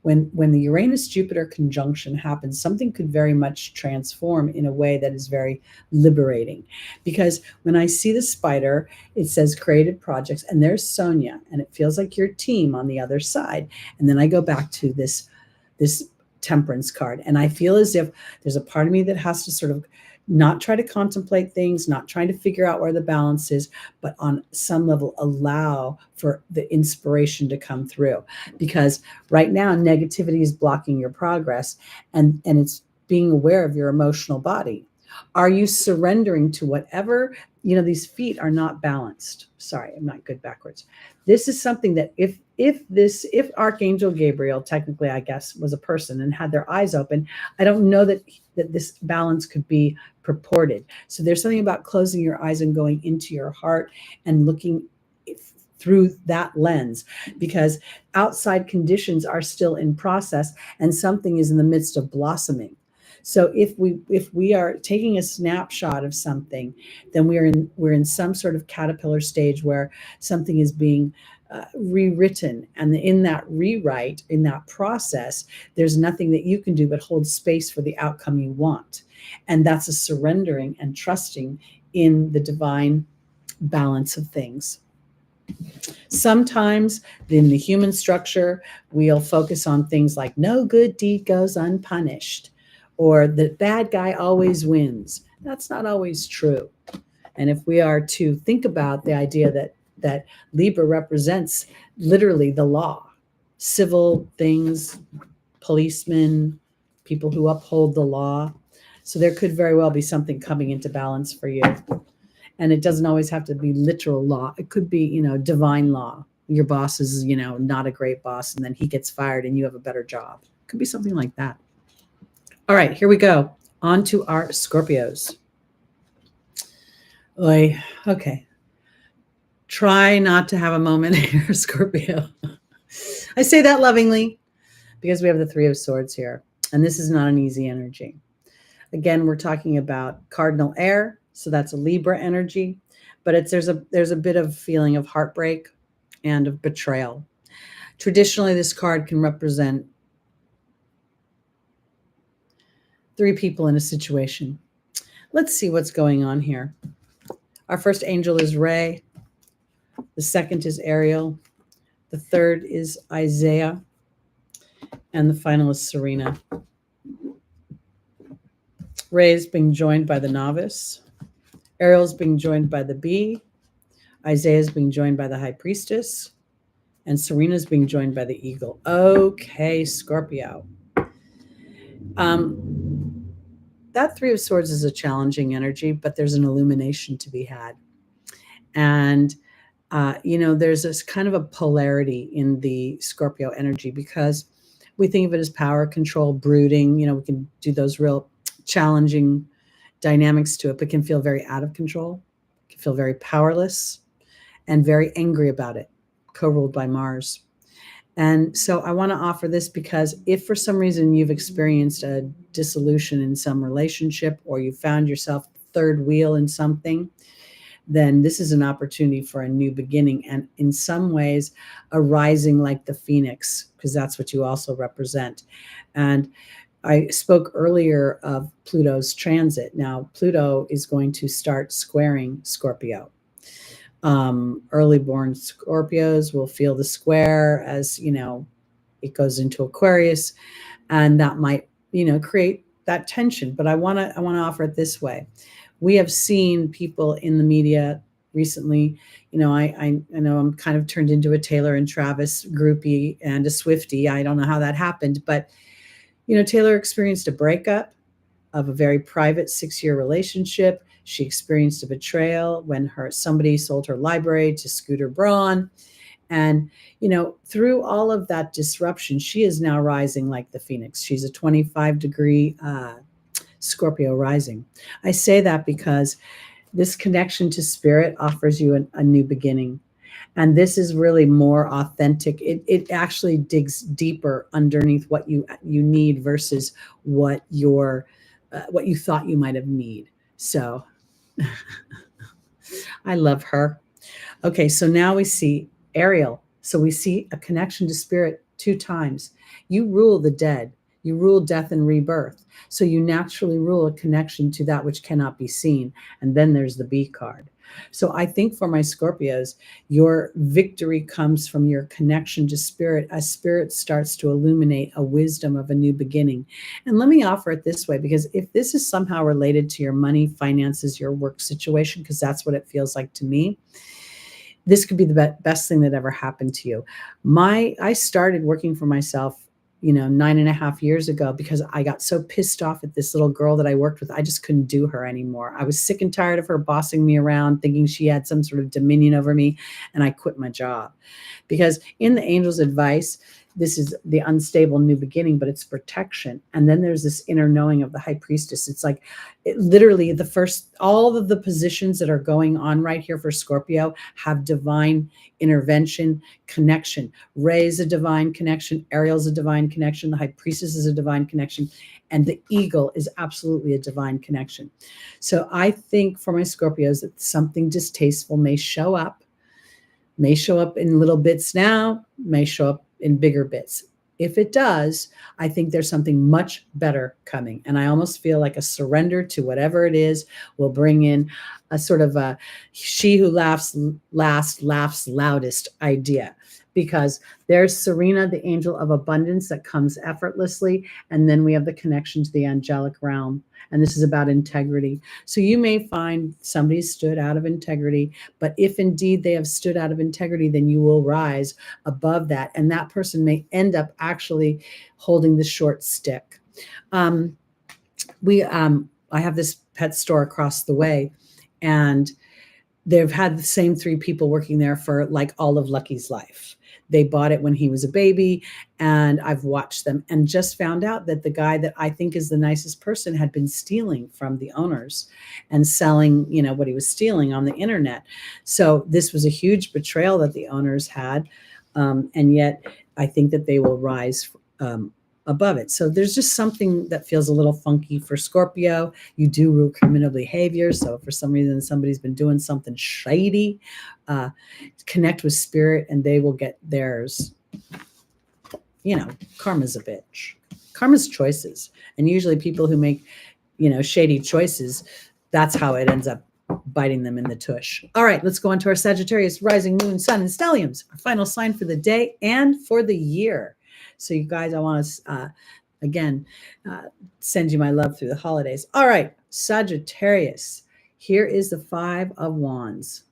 when the Uranus-Jupiter conjunction happens, something could very much transform in a way that is very liberating. Because when I see the spider, it says creative projects, and there's Sonia, and it feels like your team on the other side. And then I go back to this temperance card, and I feel as if there's a part of me that has to sort of not try to contemplate things, not trying to figure out where the balance is, but on some level allow for the inspiration to come through. Because right now negativity is blocking your progress, and it's being aware of your emotional body. Are you surrendering to whatever, these feet are not balanced. Sorry, I'm not good backwards. This is something that if Archangel Gabriel, technically, I guess, was a person and had their eyes open, I don't know that this balance could be purported. So there's something about closing your eyes and going into your heart and looking through that lens, because outside conditions are still in process and something is in the midst of blossoming. So if we are taking a snapshot of something, then we're in some sort of caterpillar stage where something is being rewritten, and in that rewrite, in that process, there's nothing that you can do but hold space for the outcome you want. And that's a surrendering and trusting in the divine balance of things. Sometimes in the human structure, we'll focus on things like no good deed goes unpunished, or the bad guy always wins. That's not always true. And if we are to think about the idea that Libra represents literally the law, civil things, policemen, people who uphold the law. So there could very well be something coming into balance for you. And it doesn't always have to be literal law. It could be, divine law. Your boss is, not a great boss, and then he gets fired and you have a better job. It could be something like that. All right, here we go. On to our Scorpios. Oy, okay. Try not to have a moment here, Scorpio. I say that lovingly, because we have the Three of Swords here. And this is not an easy energy. Again, we're talking about cardinal air, so that's a Libra energy, but there's a bit of feeling of heartbreak and of betrayal. Traditionally, this card can represent three people in a situation. Let's see what's going on here. Our first angel is Ray. The second is Ariel. The third is Isaiah. And the final is Serena. Ray is being joined by the novice. Ariel is being joined by the bee. Isaiah is being joined by the high priestess. And Serena is being joined by the eagle. Okay, Scorpio. That Three of Swords is a challenging energy, but there's an illumination to be had. And, there's this kind of a polarity in the Scorpio energy because we think of it as power, control, brooding. We can do those real challenging dynamics to it, but can feel very out of control, can feel very powerless, and very angry about it, co-ruled by Mars. And so I want to offer this because if for some reason you've experienced a dissolution in some relationship or you found yourself third wheel in something, then this is an opportunity for a new beginning. And in some ways, a rising like the phoenix, because that's what you also represent. And I spoke earlier of Pluto's transit. Now, Pluto is going to start squaring Scorpio. Early born Scorpios will feel the square as, it goes into Aquarius, and that might, create that tension. But I want to offer it this way. We have seen people in the media recently, I know I'm kind of turned into a Taylor and Travis groupie and a Swiftie. I don't know how that happened, but, Taylor experienced a breakup of a very private 6-year relationship. She experienced a betrayal when somebody sold her library to Scooter Braun. And, through all of that disruption, she is now rising like the phoenix. She's a 25-degree Scorpio rising. I say that because this connection to spirit offers you a new beginning. And this is really more authentic. It actually digs deeper underneath what you need versus what you thought you might have need. So I love her. Okay, so now we see Ariel. So we see a connection to spirit 2 times. You rule the dead. You rule death and rebirth. So you naturally rule a connection to that which cannot be seen. And then there's the bee card. So I think for my Scorpios, your victory comes from your connection to spirit as spirit starts to illuminate a wisdom of a new beginning. And let me offer it this way, because if this is somehow related to your money, finances, your work situation, because that's what it feels like to me, this could be the best thing that ever happened to you. I started working for myself 9.5 years ago because I got so pissed off at this little girl that I worked with. I just couldn't do her anymore. I was sick and tired of her bossing me around, thinking she had some sort of dominion over me, and I quit my job. Because in the angel's advice, this is the unstable new beginning, but it's protection. And then there's this inner knowing of the high priestess. It's like literally all of the positions that are going on right here for Scorpio have divine intervention, connection. Ray's a divine connection. Ariel's a divine connection. The high priestess is a divine connection. And the eagle is absolutely a divine connection. So I think for my Scorpios that something distasteful may show up in little bits now, may show up in bigger bits. If it does, I think there's something much better coming. And I almost feel like a surrender to whatever it is will bring in a sort of a she who laughs last laughs loudest idea. Because there's Serena, the angel of abundance that comes effortlessly. And then we have the connection to the angelic realm. And this is about integrity. So you may find somebody stood out of integrity, but if indeed they have stood out of integrity, then you will rise above that. And that person may end up actually holding the short stick. I have this pet store across the way, and they've had the same 3 people working there for like all of Lucky's life. They bought it when he was a baby, and I've watched them and just found out that the guy that I think is the nicest person had been stealing from the owners and selling, what he was stealing on the internet. So this was a huge betrayal that the owners had. And yet I think that they will rise above it. So there's just something that feels a little funky for Scorpio. You do rule criminal behavior. So if for some reason somebody's been doing something shady, connect with spirit and they will get theirs. Karma's a bitch. Karma's choices. And usually people who make, shady choices, that's how it ends up biting them in the tush. All right, let's go on to our Sagittarius, rising, moon, sun, and stelliums, our final sign for the day and for the year. So you guys, I want to, again, send you my love through the holidays. All right, Sagittarius, here is the 5 of Wands.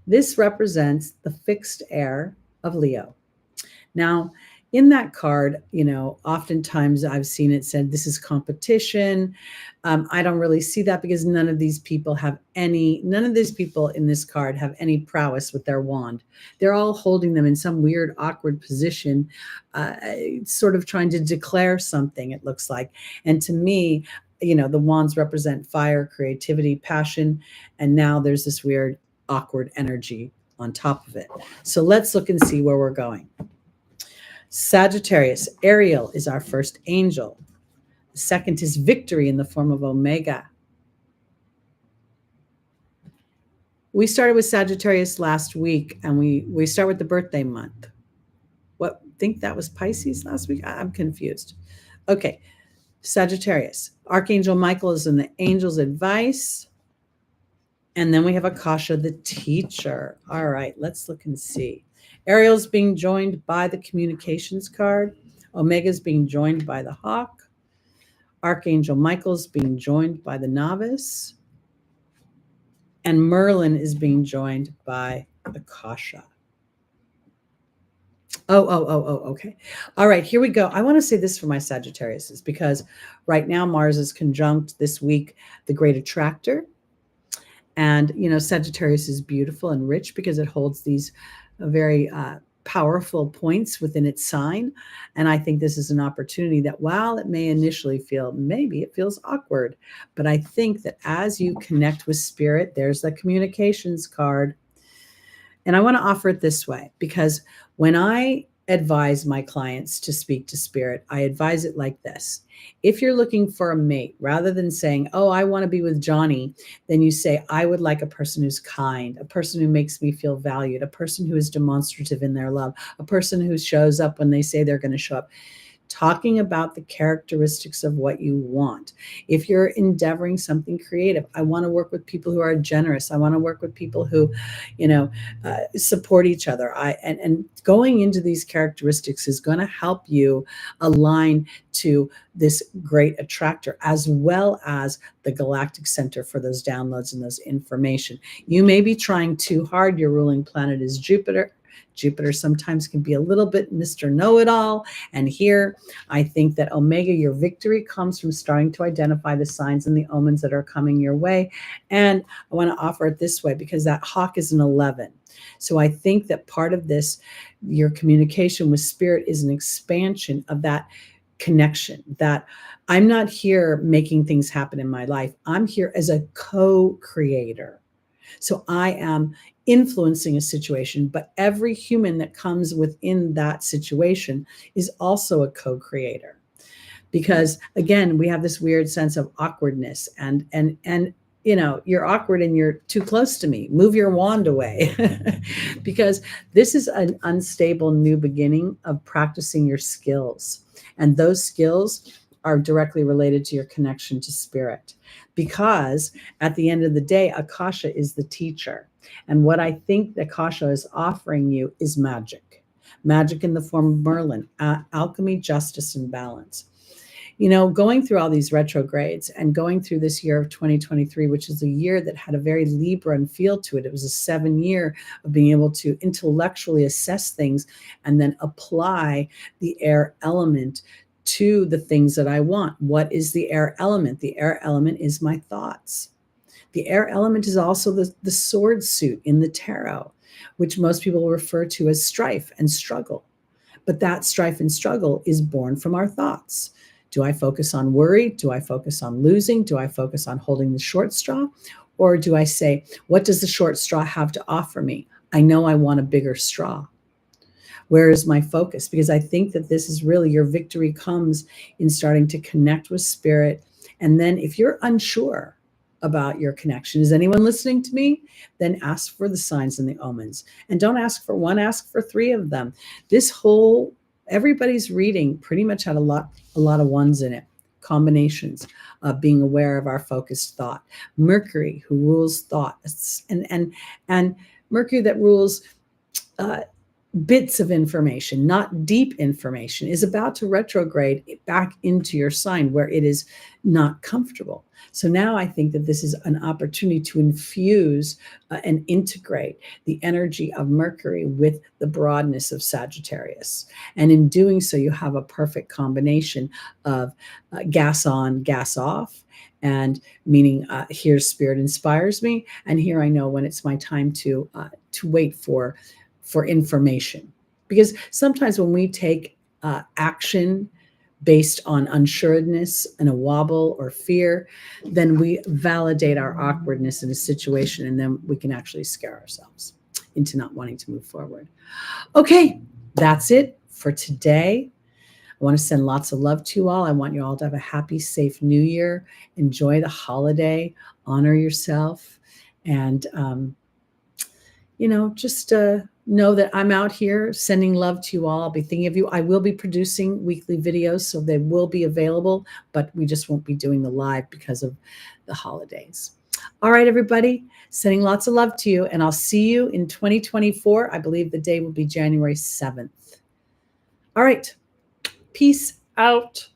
This represents the fixed air of Leo. Now, in that card, oftentimes I've seen it said this is competition. I don't really see that because none of these people in this card have any prowess with their wand. They're all holding them in some weird, awkward position, sort of trying to declare something, it looks like. And to me, the wands represent fire, creativity, passion. And now there's this weird, awkward energy on top of it. So let's look and see where we're going. Sagittarius, Ariel is our first angel. The second is victory in the form of Omega. We started with Sagittarius last week, and we start with the birthday month. Think that was Pisces last week? I'm confused. Okay, Sagittarius. Archangel Michael is in the angel's advice. And then we have Akasha, the teacher. All right, let's look and see. Ariel's being joined by the communications card. Omega's being joined by the hawk. Archangel Michael's being joined by the novice. And Merlin is being joined by Akasha. Okay. All right, here we go. I want to say this for my Sagittariuses because right now Mars is conjunct this week, the great attractor. And, Sagittarius is beautiful and rich because it holds these very powerful points within its sign. And I think this is an opportunity that while it may initially feels awkward, but I think that as you connect with spirit, there's the communications card. And I want to offer it this way, because when I advise my clients to speak to spirit, I advise it like this. If you're looking for a mate, rather than saying, oh, I want to be with Johnny, then you say, I would like a person who's kind, a person who makes me feel valued, a person who is demonstrative in their love, a person who shows up when they say they're going to show up. Talking about the characteristics of what you want. If you're endeavoring something creative, I want to work with people who are generous. I want to work with people who, support each other. And going into these characteristics is going to help you align to this great attractor, as well as the galactic center for those downloads and those information. You may be trying too hard. Your ruling planet is Jupiter. Jupiter sometimes can be a little bit Mr. Know-it-all. And here, I think that Omega, your victory, comes from starting to identify the signs and the omens that are coming your way. And I want to offer it this way because that hawk is an 11. So I think that part of this, your communication with spirit, is an expansion of that connection, that I'm not here making things happen in my life. I'm here as a co-creator. So I am influencing a situation, but every human that comes within that situation is also a co-creator. Because again, we have this weird sense of awkwardness and you're awkward and you're too close to me. Move your wand away. Because this is an unstable new beginning of practicing your skills. And those skills are directly related to your connection to spirit. Because at the end of the day, Akasha is the teacher. And what I think Akasha is offering you is magic. Magic in the form of Merlin, alchemy, justice, and balance. Going through all these retrogrades and going through this year of 2023, which is a year that had a very Libra feel to it. It was a 7-year of being able to intellectually assess things and then apply the air element to the things that I want. What is the air element? The air element is my thoughts. The air element is also the sword suit in the tarot, which most people refer to as strife and struggle. But that strife and struggle is born from our thoughts. Do I focus on worry? Do I focus on losing? Do I focus on holding the short straw? Or do I say, what does the short straw have to offer me? I know I want a bigger straw. Where is my focus? Because I think that this is really your victory comes in starting to connect with spirit. And then if you're unsure about your connection, is anyone listening to me? Then ask for the signs and the omens. And don't ask for one, ask for three of them. Everybody's reading pretty much had a lot of ones in it, combinations of being aware of our focused thought. Mercury, who rules thoughts, and Mercury that rules bits of information, not deep information, is about to retrograde back into your sign where it is not comfortable. So now I think that this is an opportunity to infuse and integrate the energy of Mercury with the broadness of Sagittarius. And in doing so, you have a perfect combination of gas on, gas off, and meaning here spirit inspires me, and here I know when it's my time to wait for information. Because sometimes when we take action based on unsureness and a wobble or fear, then we validate our awkwardness in a situation, and then we can actually scare ourselves into not wanting to move forward. Okay, that's it for today. I want to send lots of love to you all. I want you all to have a happy, safe new year. Enjoy the holiday, honor yourself, and just know that I'm out here sending love to you all. I'll be thinking of you. I will be producing weekly videos, so they will be available, but we just won't be doing the live because of the holidays. All right, everybody, sending lots of love to you, and I'll see you in 2024. I believe the day will be January 7th. All right, peace out.